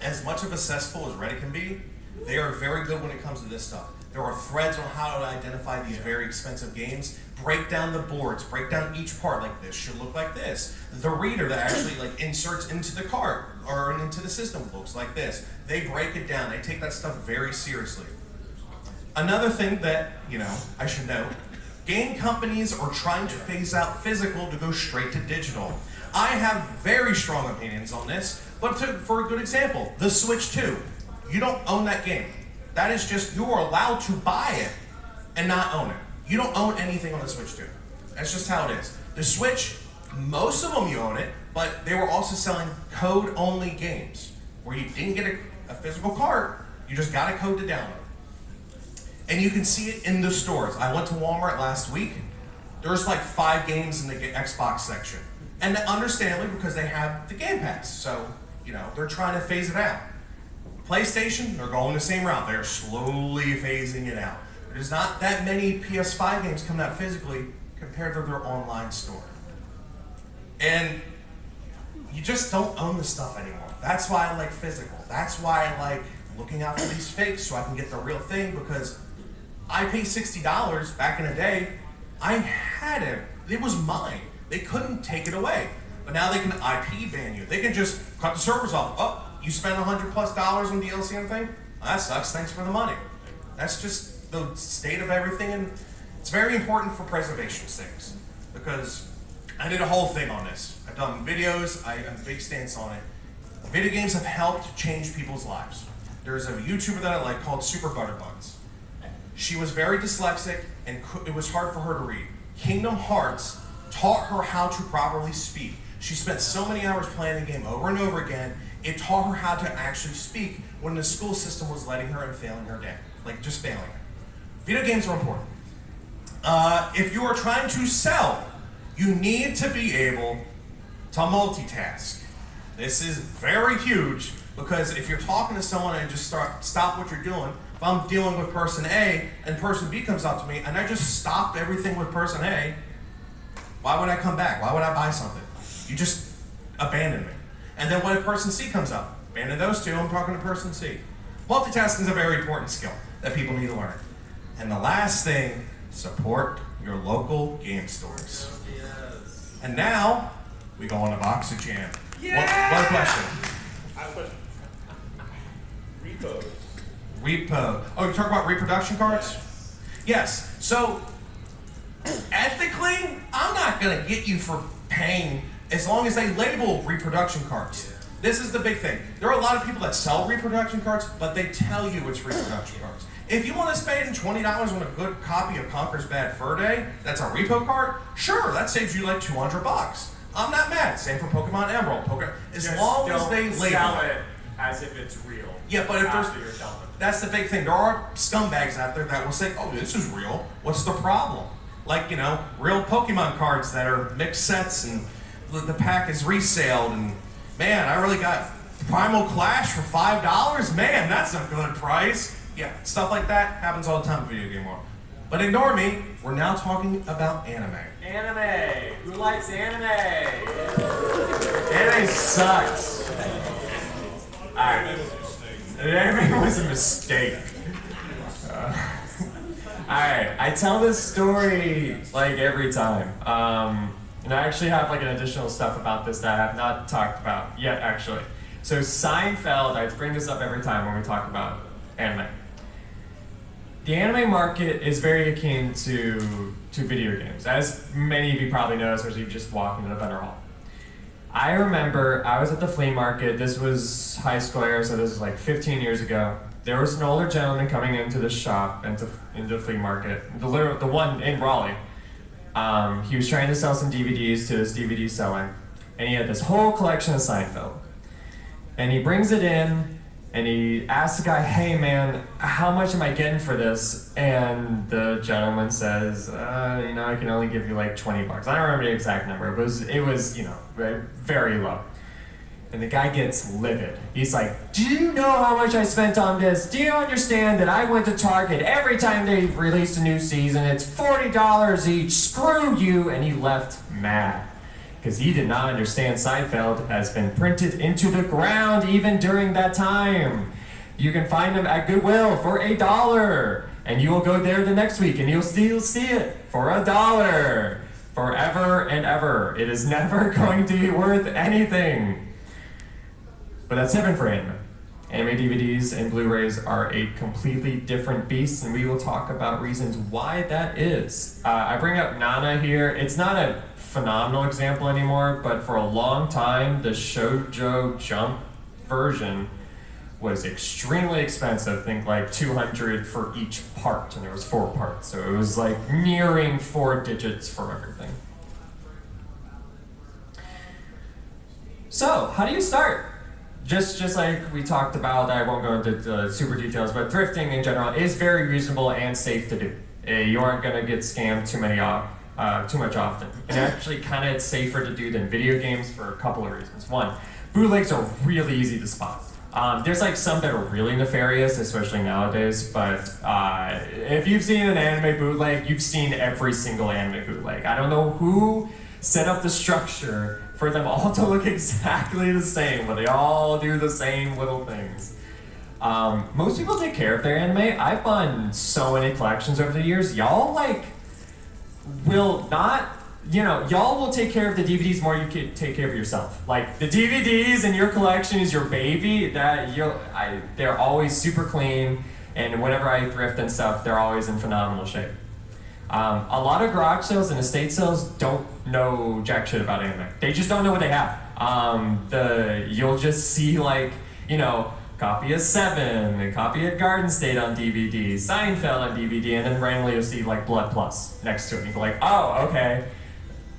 as much of a cesspool as Reddit can be, they are very good when it comes to this stuff. There are threads on how to identify these very expensive games. Break down the boards, break down each part. Like this should look like this. The reader that actually like inserts into the cart or into the system looks like this. They break it down. They take that stuff very seriously. Another thing that, I should note, game companies are trying to phase out physical to go straight to digital. I have very strong opinions on this, but for a good example, the Switch 2. You don't own that game. That is just, you are allowed to buy it and not own it. You don't own anything on the Switch 2. That's just how it is. The Switch, most of them you own it, but they were also selling code-only games, where you didn't get a physical card, you just got a code to download. And you can see it in the stores. I went to Walmart last week. There's like 5 games in the Xbox section. And understandably, because they have the Game Pass. So, they're trying to phase it out. PlayStation, they're going the same route. They're slowly phasing it out. There's not that many PS5 games coming out physically compared to their online store. And you just don't own the stuff anymore. That's why I like physical. That's why I like looking out for these fakes so I can get the real thing, because I paid $60 back in the day. I had it. It was mine. They couldn't take it away. But now they can IP ban you. They can just cut the servers off. Oh, you spent $100+ on DLC and thing? Well, that sucks. Thanks for the money. That's just the state of everything, and it's very important for preservation sakes, because I did a whole thing on this. I've done videos. I have a big stance on it. Video games have helped change people's lives. There's a YouTuber that I like called Super Butterbuns. She was very dyslexic, and it was hard for her to read. Kingdom Hearts taught her how to properly speak. She spent so many hours playing the game over and over again. It taught her how to actually speak when the school system was letting her and failing her down. Like, just failing her. Video games are important. If you are trying to sell, you need to be able to multitask. This is very huge, because if you're talking to someone and just stop what you're doing, if I'm dealing with person A and person B comes up to me and I just stopped everything with person A, why would I come back? Why would I buy something? You just abandon me. And then when person C comes up, abandon those two, I'm talking to person C. Multitasking is a very important skill that people need to learn. And the last thing, support your local game stores. Yes. And now, we go on to Box of Jam. Yeah! One question. I have a question. Repos. Repo. Oh, you're talking about reproduction cards? Yes. So, ethically, I'm not going to get you for paying as long as they label reproduction cards. Yeah. This is the big thing. There are a lot of people that sell reproduction cards, but they tell you it's reproduction cards. If you want to spend $20 on a good copy of Conker's Bad Fur Day, that's a repo card, sure, that saves you like $200. I'm not mad. Same for Pokemon Emerald. As long as they label it as if it's real. Yeah, but if there's, that's the big thing. There are scumbags out there that will say, oh, this is real. What's the problem? Like, real Pokemon cards that are mixed sets and the pack is resaled, and man, I really got Primal Clash for $5? Man, that's a good price. Yeah, stuff like that happens all the time in video game world. But ignore me, we're now talking about anime. Anime! Who likes anime? Anime sucks. Alright. Anime was a mistake. Alright, I tell this story like every time. And I actually have like an additional stuff about this that I have not talked about yet, actually. So Seinfeld, I bring this up every time when we talk about anime. The anime market is very akin to video games, as many of you probably know, especially if you just walk into the vendor hall. I remember I was at the flea market. This was high school era, so this was like 15 years ago. There was an older gentleman coming into the shop, into the flea market, the one in Raleigh. He was trying to sell some DVDs to this DVD seller, and he had this whole collection of Seinfeld. And he brings it in, and he asks the guy, "Hey man, how much am I getting for this?" And the gentleman says, I can only give you like 20 bucks. I don't remember the exact number, but it was very low. And the guy gets livid. He's like, "Do you know how much I spent on this? Do you understand that I went to Target every time they released a new season? It's $40 each, screw you." And he left mad, because he did not understand Seinfeld has been printed into the ground even during that time. You can find them at Goodwill for $1, and you will go there the next week and you'll still see it for $1 forever and ever. It is never going to be worth anything. But that's different for anime. Anime DVDs and Blu-rays are a completely different beast, and we will talk about reasons why that is. I bring up Nana here. It's not a phenomenal example anymore, but for a long time, the Shoujo Jump version was extremely expensive. Think like $200 for each part, and there was 4 parts, so it was like nearing 4 digits for everything. So, how do you start? Just like we talked about, I won't go into super details, but thrifting in general is very reasonable and safe to do. You aren't going to get scammed too much often. And actually kind of safer to do than video games for a couple of reasons. One, bootlegs are really easy to spot. There's like some that are really nefarious, especially nowadays, but if you've seen an anime bootleg, you've seen every single anime bootleg. I don't know who set up the structure for them all to look exactly the same, but they all do the same little things. Most people take care of their anime. I've done so many collections over the years. Y'all will not, y'all will take care of the DVDs more than you can take care of yourself. Like the DVDs in your collection is your baby. They're always super clean, and whenever I thrift and stuff, they're always in phenomenal shape. A lot of garage sales and estate sales don't know jack shit about anime. They just don't know what they have. You'll just see like, copy of Seven, a copy of Garden State on DVD, Seinfeld on DVD, and then randomly you'll see like Blood Plus next to it. And you're like, oh, okay.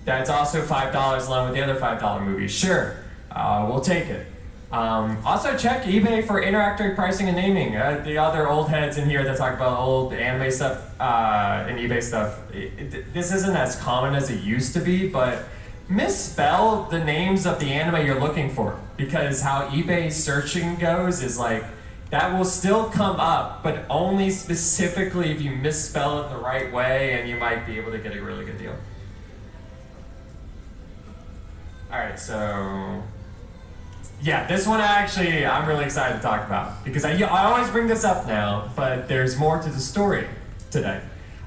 That's also $5 along with the other $5 movies. Sure, we'll take it. Also check eBay for interactive pricing and naming. The other old heads in here that talk about old anime stuff and eBay stuff, this isn't as common as it used to be, but misspell the names of the anime you're looking for, because how eBay searching goes is like, that will still come up, but only specifically if you misspell it the right way, and you might be able to get a really good deal. Alright, so yeah, this one I'm really excited to talk about, because I always bring this up now, but there's more to the story today.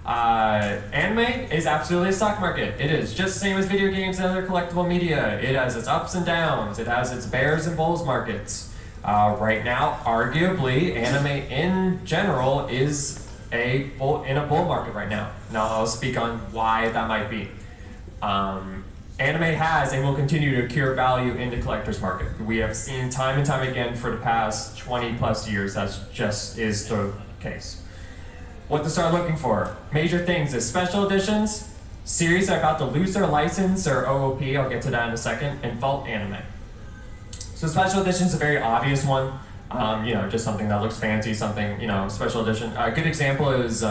Anime is absolutely a stock market. It is just the same as video games and other collectible media. It has its ups and downs. It has its bears and bulls markets. Right now, arguably, anime in general is in a bull market right now. Now I'll speak on why that might be. Anime has and will continue to accrue value in the collector's market. We have seen time and time again for the past 20 plus years that just is the case. What to start looking for? Major things is special editions, series that are about to lose their license or OOP, I'll get to that in a second, and vault anime. So special edition is a very obvious one. Just something that looks fancy, something, special edition. A good example is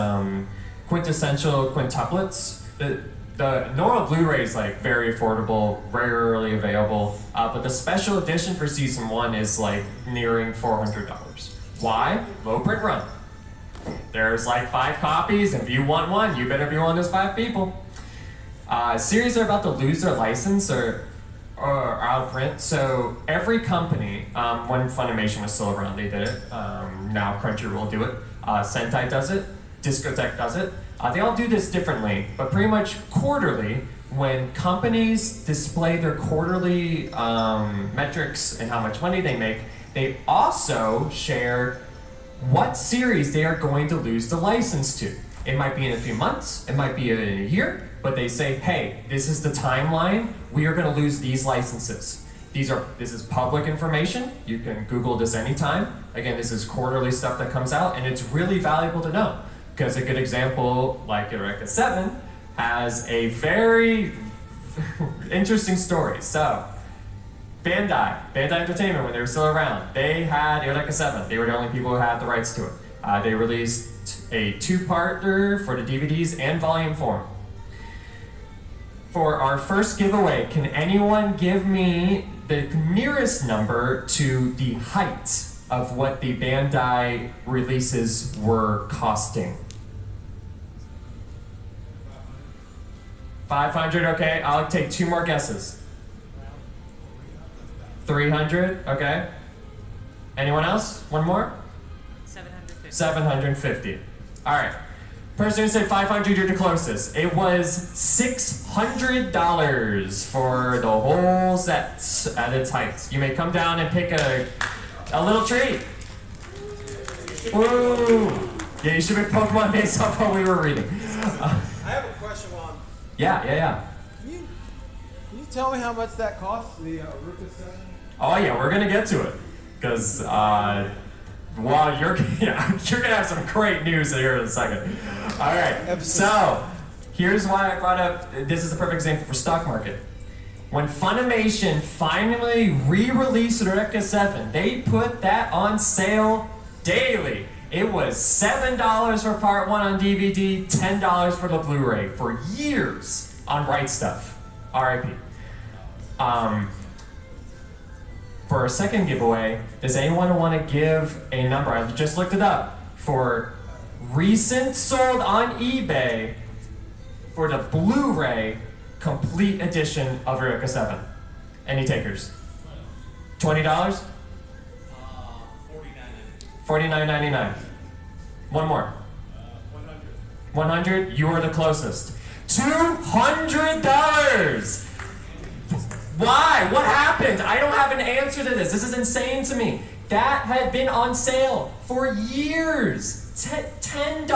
quintessential quintuplets. The normal Blu-ray is like very affordable, rarely available, but the special edition for season 1 is like nearing $400. Why? Low print run. There's like 5 copies, and if you want one, you better be one of those 5 people. Series are about to lose their license or out of print, so every company, when Funimation was still around, they did it. Now Crunchyroll do it. Sentai does it. Discotheque does it. They all do this differently, but pretty much quarterly, when companies display their quarterly metrics and how much money they make, they also share what series they are going to lose the license to. It might be in a few months, it might be in a year, but they say, hey, this is the timeline, we are going to lose these licenses. This is public information, you can Google this anytime. Again, this is quarterly stuff that comes out, and it's really valuable to know. Because a good example, like Eureka 7, has a very interesting story. So, Bandai Entertainment, when they were still around, they had Eureka 7. They were the only people who had the rights to it. They released a 2-parter for the DVDs and volume form. For our first giveaway, can anyone give me the nearest number to the height of what the Bandai releases were costing? 500, okay. I'll take 2 more guesses. 300, okay. Anyone else? One more? 750. 750. All right. Person who said 500, you're the closest. It was $600 for the whole set at its height. You may come down and pick a little treat. Woo! Yeah, you should be Pokemon based off what we were reading. I have a question, Juan. Yeah. Can you tell me how much that costs, the Ruka 7? Oh yeah, we're gonna get to it. Because, well, you're gonna have some great news here in a second. All right, so here's why I brought up, this is the perfect example for stock market. When Funimation finally re-released Eureka 7, they put that on sale daily. It was $7 for part 1 on DVD, $10 for the Blu-ray for years on Right Stuff. RIP. For our second giveaway, does anyone want to give a number? I just looked it up. For recent sold on eBay for the Blu-ray complete edition of Eureka 7. Any takers? $20? $49.99. One more. 100. You are the closest. $200. Why? What happened? I don't have an answer to this. This is insane to me. That had been on sale for years. $10.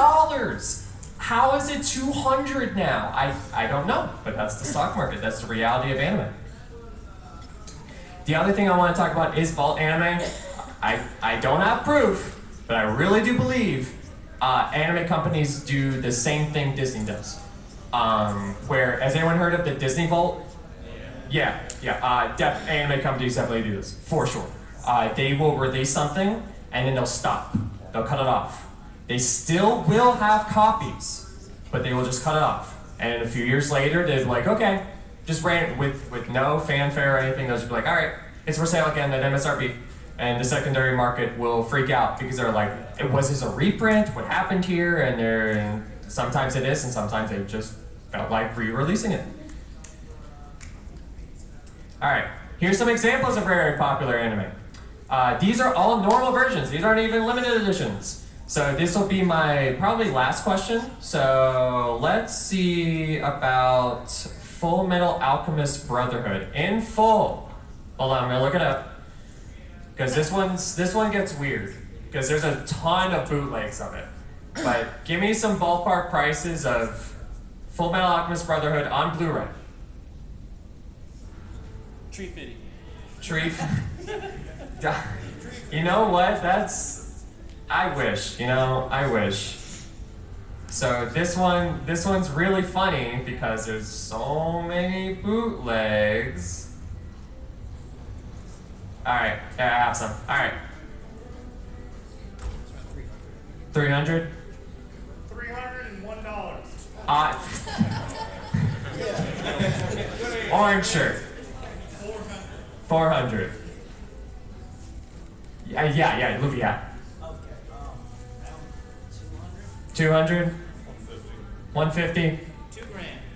How is it $200 now? I don't know, but that's the stock market. That's the reality of anime. The other thing I want to talk about is Vault Anime. I don't have proof, but I really do believe anime companies do the same thing Disney does. Where, has anyone heard of the Disney Vault? Yeah. Anime companies definitely do this, for sure. They will release something, and then they'll stop. They'll cut it off. They still will have copies, but they will just cut it off. And a few years later, they're like, okay, just ran with no fanfare or anything. They'll just be like, all right, it's for sale again at MSRP. And the secondary market will freak out because they're like, was this a reprint? What happened here? And sometimes it is, and sometimes they just felt like re-releasing it. All right, here's some examples of very popular anime. These are all normal versions. These aren't even limited editions. So this will be my probably last question. So let's see about Full Metal Alchemist Brotherhood in full. Hold on, I'm gonna look it up because this one gets weird because there's a ton of bootlegs of it. But give me some ballpark prices of Full Metal Alchemist Brotherhood on Blu-ray. $350. You know what? I wish. I wish. So this one's really funny because there's so many bootlegs. All right, I have some. All right. 300. $301. Orange shirt. 400. Yeah, Luffy hat. 200? 150?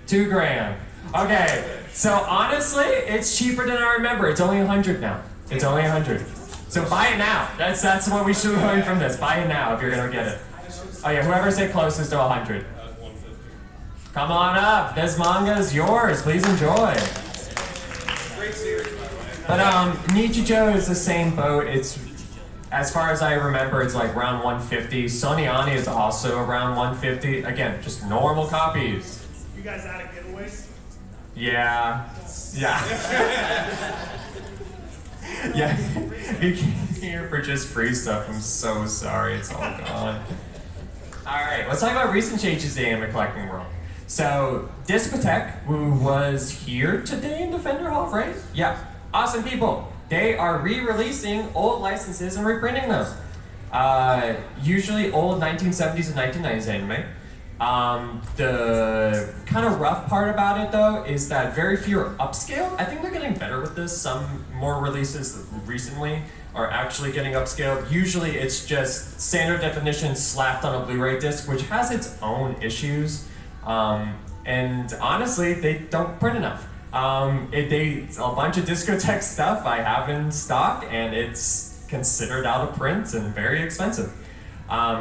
$2 grand. Okay, so honestly, it's cheaper than I remember. It's only 100 now. It's only 100. So buy it now. That's what we should learn from this. Buy it now if you're gonna get it. Oh yeah, whoever said closest to 100. Come on up. This manga is yours. Please enjoy. Great series, by the way. But Nichijou is the same boat. It's, as far as I remember, it's like around 150. Soniani is also around 150. Again, just normal copies. You guys out of giveaways? Yeah. Yeah. Yeah. You came here for just free stuff. I'm so sorry. It's all gone. Alright, let's talk about recent changes to the anime collecting world. So, Discotheque, who was here today in Defender Hall, right? Yeah. Awesome people. They are re-releasing old licenses and reprinting them. Usually old 1970s and 1990s anime. The kind of rough part about it, though, is that very few are upscaled. I think they're getting better with this. Some more releases recently are actually getting upscaled. Usually it's just standard definition slapped on a Blu-ray disc, which has its own issues. And honestly, they don't print enough. A bunch of Discotheque stuff I have in stock, and it's considered out of print and very expensive.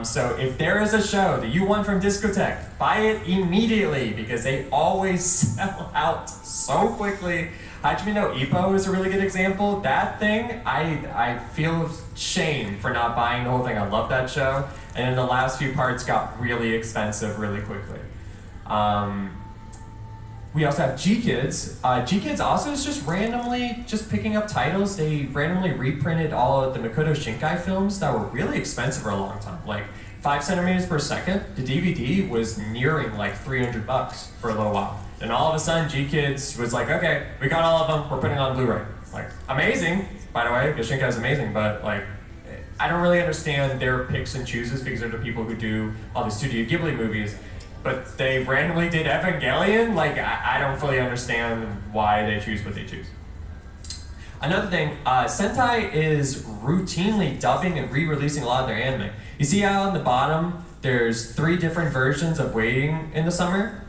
So if there is a show that you want from Discotheque, buy it immediately because they always sell out so quickly. Hajime no Ippo is a really good example. That thing, I feel shame for not buying the whole thing. I love that show. And then the last few parts got really expensive really quickly. We also have G-Kids. G-Kids also is just randomly picking up titles. They randomly reprinted all of the Makoto Shinkai films that were really expensive for a long time. Like 5 centimeters per second. The DVD was nearing like $300 for a little while. And all of a sudden G-Kids was like, okay, we got all of them, we're putting on Blu-ray. Like, amazing, by the way, because Shinkai is amazing, but like, I don't really understand their picks and chooses because they're the people who do all the Studio Ghibli movies. But they randomly did Evangelion? Like, I don't fully understand why they choose what they choose. Another thing, Sentai is routinely dubbing and re-releasing a lot of their anime. You see how on the bottom, there's 3 different versions of Waiting in the Summer?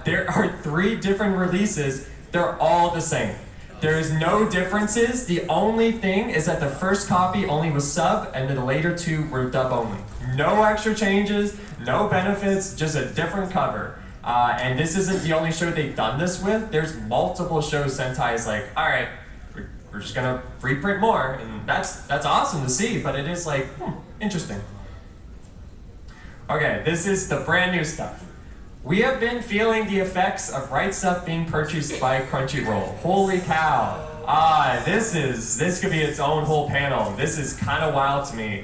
There are 3 different releases. They're all the same. There's no differences. The only thing is that the first copy only was sub, and then the later 2 were dub only. No extra changes, no benefits, just a different cover. And this isn't the only show they've done this with. There's multiple shows Sentai is like, all right, we're just gonna reprint more, and that's awesome to see, but it is like, interesting. Okay, this is the brand new stuff. We have been feeling the effects of Right Stuff being purchased by Crunchyroll. Holy cow. This could be its own whole panel. This is kind of wild to me.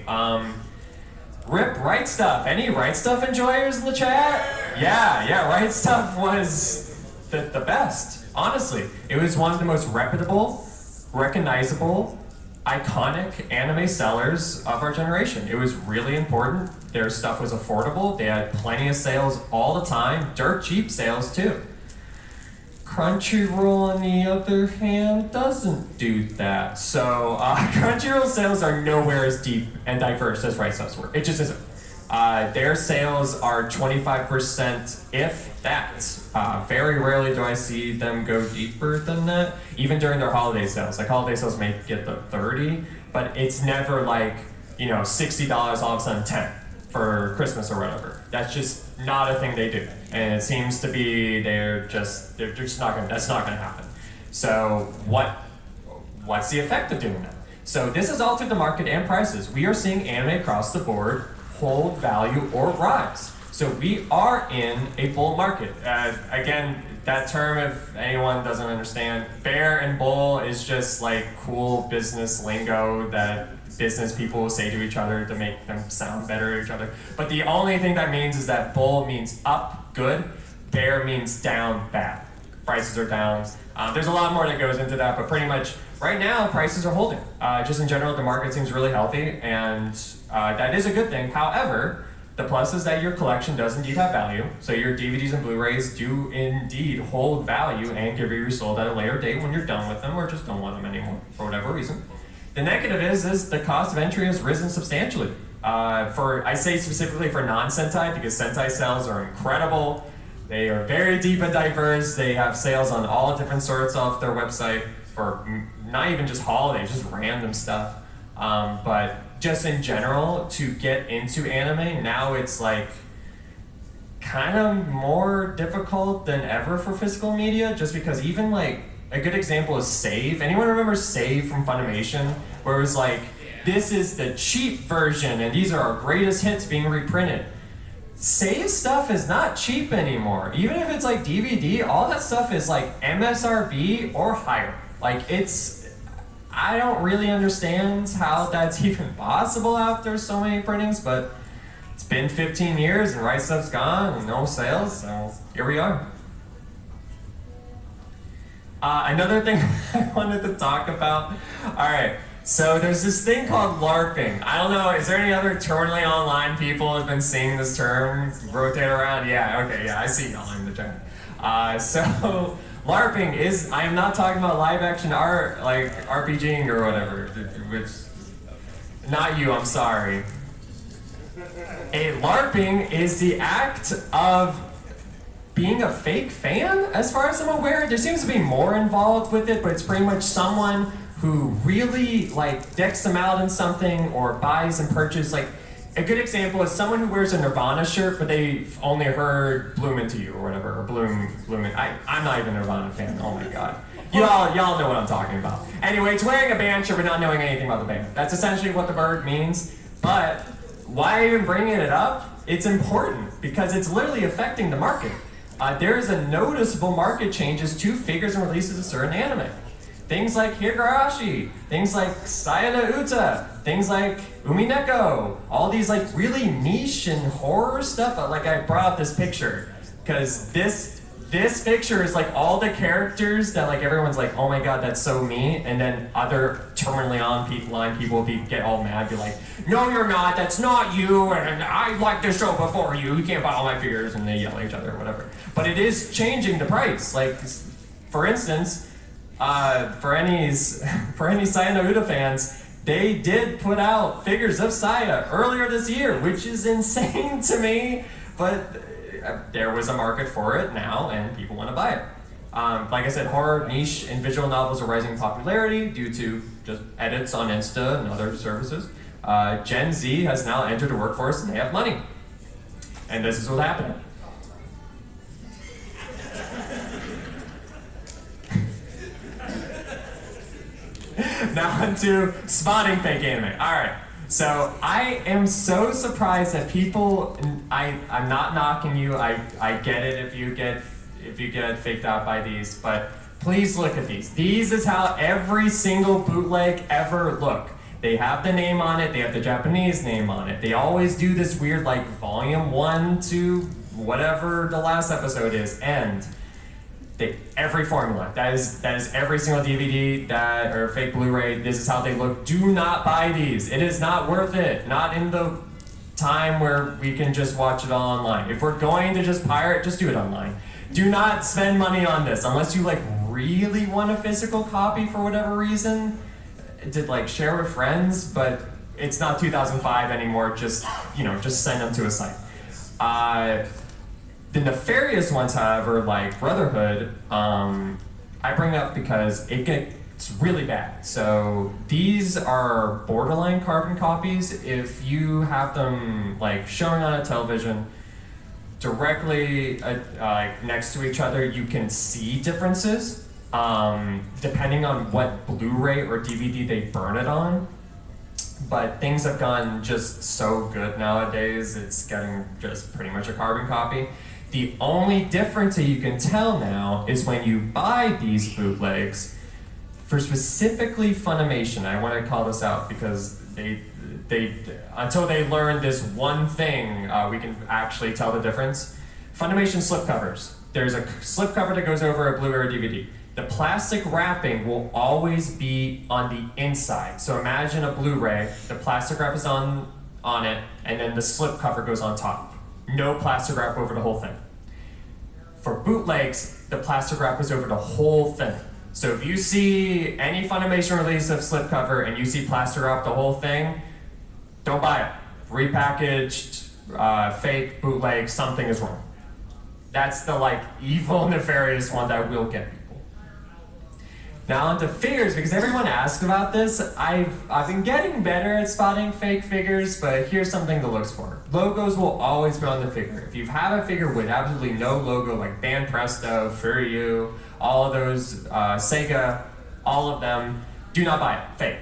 Rip Right Stuff. Any Right Stuff enjoyers in the chat? Yeah, Right Stuff was the best, honestly. It was one of the most reputable, recognizable, iconic anime sellers of our generation. It was really important. Their stuff was affordable. They had plenty of sales all the time. Dirt cheap sales too. Crunchyroll, on the other hand, doesn't do that. So Crunchyroll sales are nowhere as deep and diverse as Right Stuff's were. It just isn't. Their sales are 25%, if that. Very rarely do I see them go deeper than that, even during their holiday sales. Like, holiday sales may get the 30, but it's never like, $60 all of a sudden 10 for Christmas or whatever. That's just not a thing they do. And it seems to be they're just not gonna, that's not gonna happen. So what's the effect of doing that? So this has altered the market and prices. We are seeing anime across the board hold value or rise. So we are in a bull market. Again, that term, if anyone doesn't understand, bear and bull is just like cool business lingo that business people will say to each other to make them sound better to each other. But the only thing that means is that bull means up, good, bear means down, bad. Prices are down. There's a lot more that goes into that, but pretty much right now prices are holding. Just in general, the market seems really healthy, and that is a good thing. However, the plus is that your collection does indeed have value. So your DVDs and Blu-rays do indeed hold value and can be resold at a later date when you're done with them or just don't want them anymore for whatever reason. The negative is the cost of entry has risen substantially. I say specifically for non-Sentai because Sentai sales are incredible. They are very deep and diverse. They have sales on all different sorts off their website for not even just holidays, just random stuff. But just in general, to get into anime, now it's like kind of more difficult than ever for physical media, just because even like, a good example is Save. Anyone remember Save from Funimation? Where it was like, this is the cheap version and these are our greatest hits being reprinted. Save stuff is not cheap anymore. Even if it's like DVD, all that stuff is like MSRP or higher. Like I don't really understand how that's even possible after so many printings, but it's been 15 years and Right Stuff's gone and no sales, so here we are. Another thing I wanted to talk about, alright, so there's this thing called LARPing. I don't know, is there any other terminally online people who have been seeing this term rotate around? Yeah, okay, yeah, I see y'all in the chat. So, LARPing is, I am not talking about live action art, like RPGing or whatever, which, not you, I'm sorry. LARPing is the act of being a fake fan, as far as I'm aware. There seems to be more involved with it, but it's pretty much someone who really like decks them out in something or buys and purchases. Like a good example is someone who wears a Nirvana shirt, but they've only heard Bloom Into You or whatever, or Bloom. I'm not even a Nirvana fan. Oh my god, y'all know what I'm talking about. Anyway, it's wearing a band shirt but not knowing anything about the band. That's essentially what the word means. But why even bringing it up? It's important because it's literally affecting the market. There is a noticeable market changes to figures and releases of certain anime. Things like Higurashi, things like Sayana Uta, things like Umineko, all these like really niche and horror stuff. Like I brought up this picture, because this picture is like all the characters that like everyone's like, oh my god, that's so me, and then other terminally online people will get all mad, be like, no you're not, that's not you, and I liked this show before you can't buy all my figures, and they yell at each other or whatever. But it is changing the price. Like, for instance, for any Sayana Uta fans, they did put out figures of Saya earlier this year, which is insane to me, but there was a market for it now, and people want to buy it. Like I said, horror, niche, and visual novels are rising in popularity due to just edits on Insta and other services. Gen Z has now entered the workforce and they have money. And this is what's happening. Now onto spotting fake anime. Alright, so I am so surprised that people, I'm not knocking you, I get it if you get faked out by these, but please look at these. These is how every single bootleg ever look. They have the name on it, they have the Japanese name on it. They always do this weird like volume 1 to whatever the last episode is, end. Every formula. That is every single DVD or fake Blu-ray. This is how they look. Do not buy these. It is not worth it. Not in the time where we can just watch it all online. If we're going to just pirate, just do it online. Do not spend money on this unless you like really want a physical copy for whatever reason. To like share with friends, but it's not 2005 anymore. Just send them to a site. The nefarious ones, however, like Brotherhood, I bring up because it gets really bad. So these are borderline carbon copies. If you have them like showing on a television directly next to each other, you can see differences depending on what Blu-ray or DVD they burn it on. But things have gone just so good nowadays, it's getting just pretty much a carbon copy. The only difference that you can tell now is when you buy these bootlegs, for specifically Funimation. I want to call this out because they until they learn this one thing, we can actually tell the difference. Funimation slipcovers. There's a slipcover that goes over a Blu-ray or DVD. The plastic wrapping will always be on the inside. So imagine a Blu-ray, the plastic wrap is on it, and then the slipcover goes on top. No plastic wrap over the whole thing. For bootlegs, the plastic wrap is over the whole thing. So if you see any Funimation release of slipcover and you see plastic wrap the whole thing, don't buy it. Repackaged, fake, bootleg, something is wrong. That's the like evil, nefarious one that will get people. Now onto figures, because everyone asked about this. I've been getting better at spotting fake figures, but here's something to look for. Logos will always be on the figure. If you have a figure with absolutely no logo, like Band Presto, Furyu, all of those, Sega, all of them, do not buy it. Fake.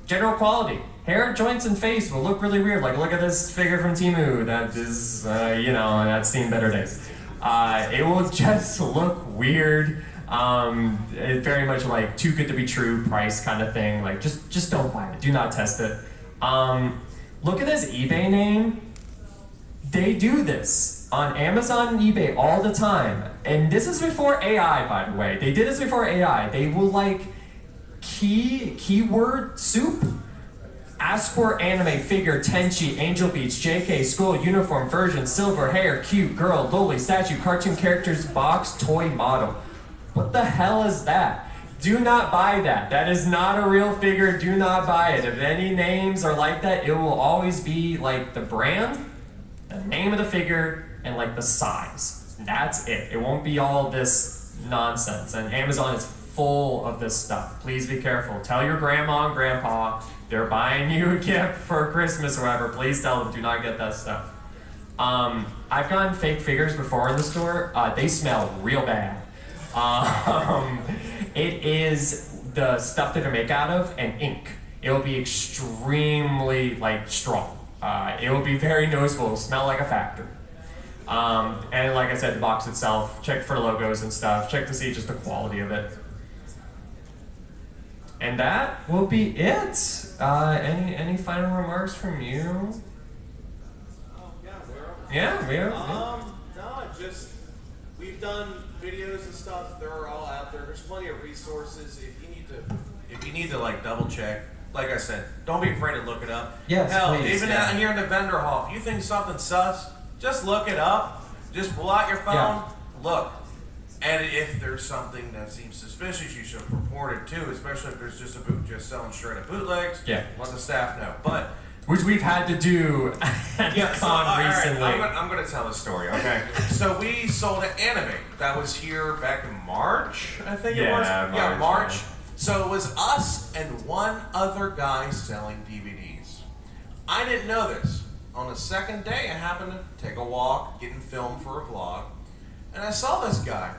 General quality. Hair, joints, and face will look really weird. Like, look at this figure from Temu. That is, that's seen better days. It will just look weird. It's very much like too good to be true price kind of thing. Like, just don't buy it. Do not test it. Look at this eBay name. They do this on Amazon and eBay all the time. And this is before AI, by the way. They did this before AI. They will like keyword soup. Ask for anime, figure, Tenchi, Angel Beats, JK, school, uniform, version, silver, hair, cute, girl, loli, statue, cartoon characters, box, toy, model. What the hell is that? Do not buy that. That is not a real figure. Do not buy it. If any names are like that, it will always be like the brand, the name of the figure, and like the size. That's it. It won't be all this nonsense. And Amazon is full of this stuff. Please be careful. Tell your grandma and grandpa they're buying you a gift for Christmas or whatever. Please tell them, do not get that stuff. I've gotten fake figures before in the store. They smell real bad. It is the stuff that they're made out of and ink. It will be extremely strong. It will be very noticeable. It will smell like a factory. And like I said, the box itself, check for logos and stuff. Check to see just the quality of it. And that will be it. Any final remarks from you? Yeah, we are. No, just we've done videos and stuff. They're all out there. There's plenty of resources. If you need to like double check, like I said, don't be afraid to look it up. Yes, hell, please, even yeah. when you're in the vendor hall, if you think something's sus, just look it up. Just pull out your phone, look. And if there's something that seems suspicious, you should report it too, especially if there's just a booth just selling straight up bootlegs. Yeah. Let the staff know. But which we've had to do at con recently. Right, I'm going to tell a story, okay? So we sold an anime that was here back in March, I think it was. Yeah, March. So it was us and one other guy selling DVDs. I didn't know this. On the second day, I happened to take a walk, getting filmed for a vlog, and I saw this guy.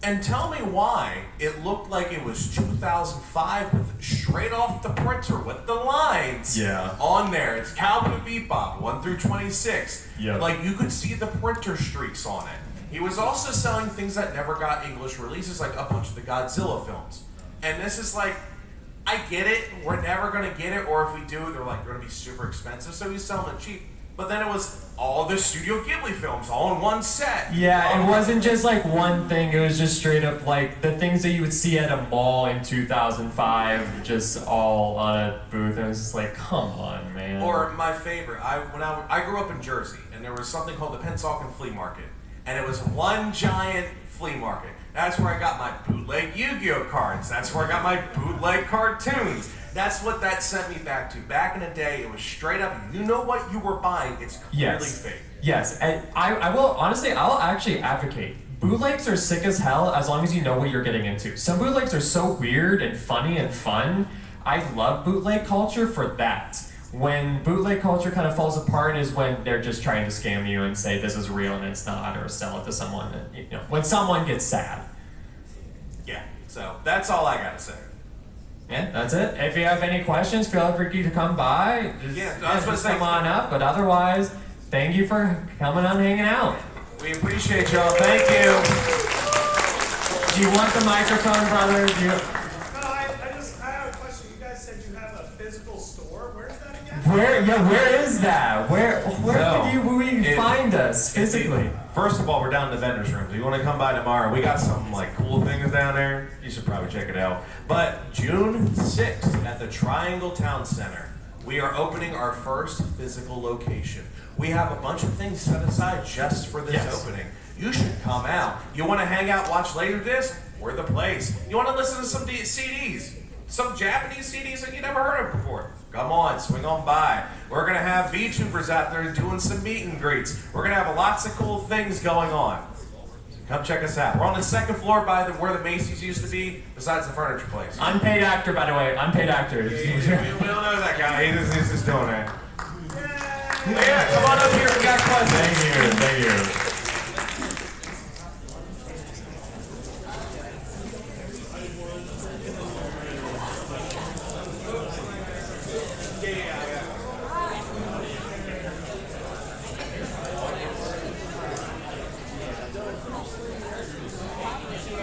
And tell me why it looked like it was 2005 with straight off the printer with the lines on there. It's Cowboy Bebop 1 through 26. Yeah. Like you could see the printer streaks on it. He was also selling things that never got English releases, like a bunch of the Godzilla films. And this is like, I get it, we're never gonna get it, or if we do, they're gonna be super expensive, so he's selling it cheap. But then it was all the Studio Ghibli films all in one set. Yeah, it wasn't just like one thing, it was just straight up like the things that you would see at a mall in 2005, just all on a booth, and it was just like, come on, man. Or my favorite, I grew up in Jersey, and there was something called the Pennsauken Flea Market, and it was one giant flea market. That's where I got my bootleg Yu-Gi-Oh cards. That's where I got my bootleg cartoons. That's what that sent me back to. Back in the day, it was straight up, you know what you were buying, it's clearly fake. Yes, and I will, honestly, I'll actually advocate. Bootlegs are sick as hell as long as you know what you're getting into. Some bootlegs are so weird and funny and fun. I love bootleg culture for that. When bootleg culture kind of falls apart is when they're just trying to scam you and say this is real and it's not, or sell it to someone, when someone gets sad. Yeah, so that's all I gotta say. Yeah, that's it. If you have any questions, feel free to come by. Just come on up. But otherwise, thank you for coming on, hanging out. We appreciate y'all. Thank you. Do you want the microphone, brother? I have a question. You guys said you have a physical store. Where's that again? Where is that? Where could we find us physically? First of all, we're down in the vendor's room. So you want to come by tomorrow? We got some cool things down there. You should probably check it out. But June 6th at the Triangle Town Center, we are opening our first physical location. We have a bunch of things set aside just for this opening. You should come out. You want to hang out, watch Laserdisc? We're the place. You want to listen to some CDs? Some Japanese CDs that you never heard of before? Come on, swing on by. We're going to have VTubers out there doing some meet and greets. We're going to have lots of cool things going on. Come check us out. We're on the second floor by where the Macy's used to be, besides the furniture place. Unpaid actor, by the way. Unpaid actor. We don't know that guy. He's just doing it. Yeah, come on up here. We got questions. Thank you.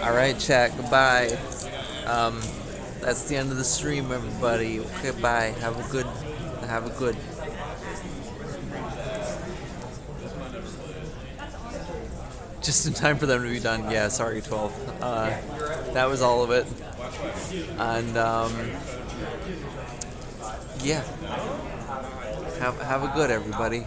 All right, chat. Goodbye. That's the end of the stream, everybody. Okay, bye. Have a good. Just in time for them to be done. Yeah, sorry, 12. That was all of it. And yeah. Have a good, everybody.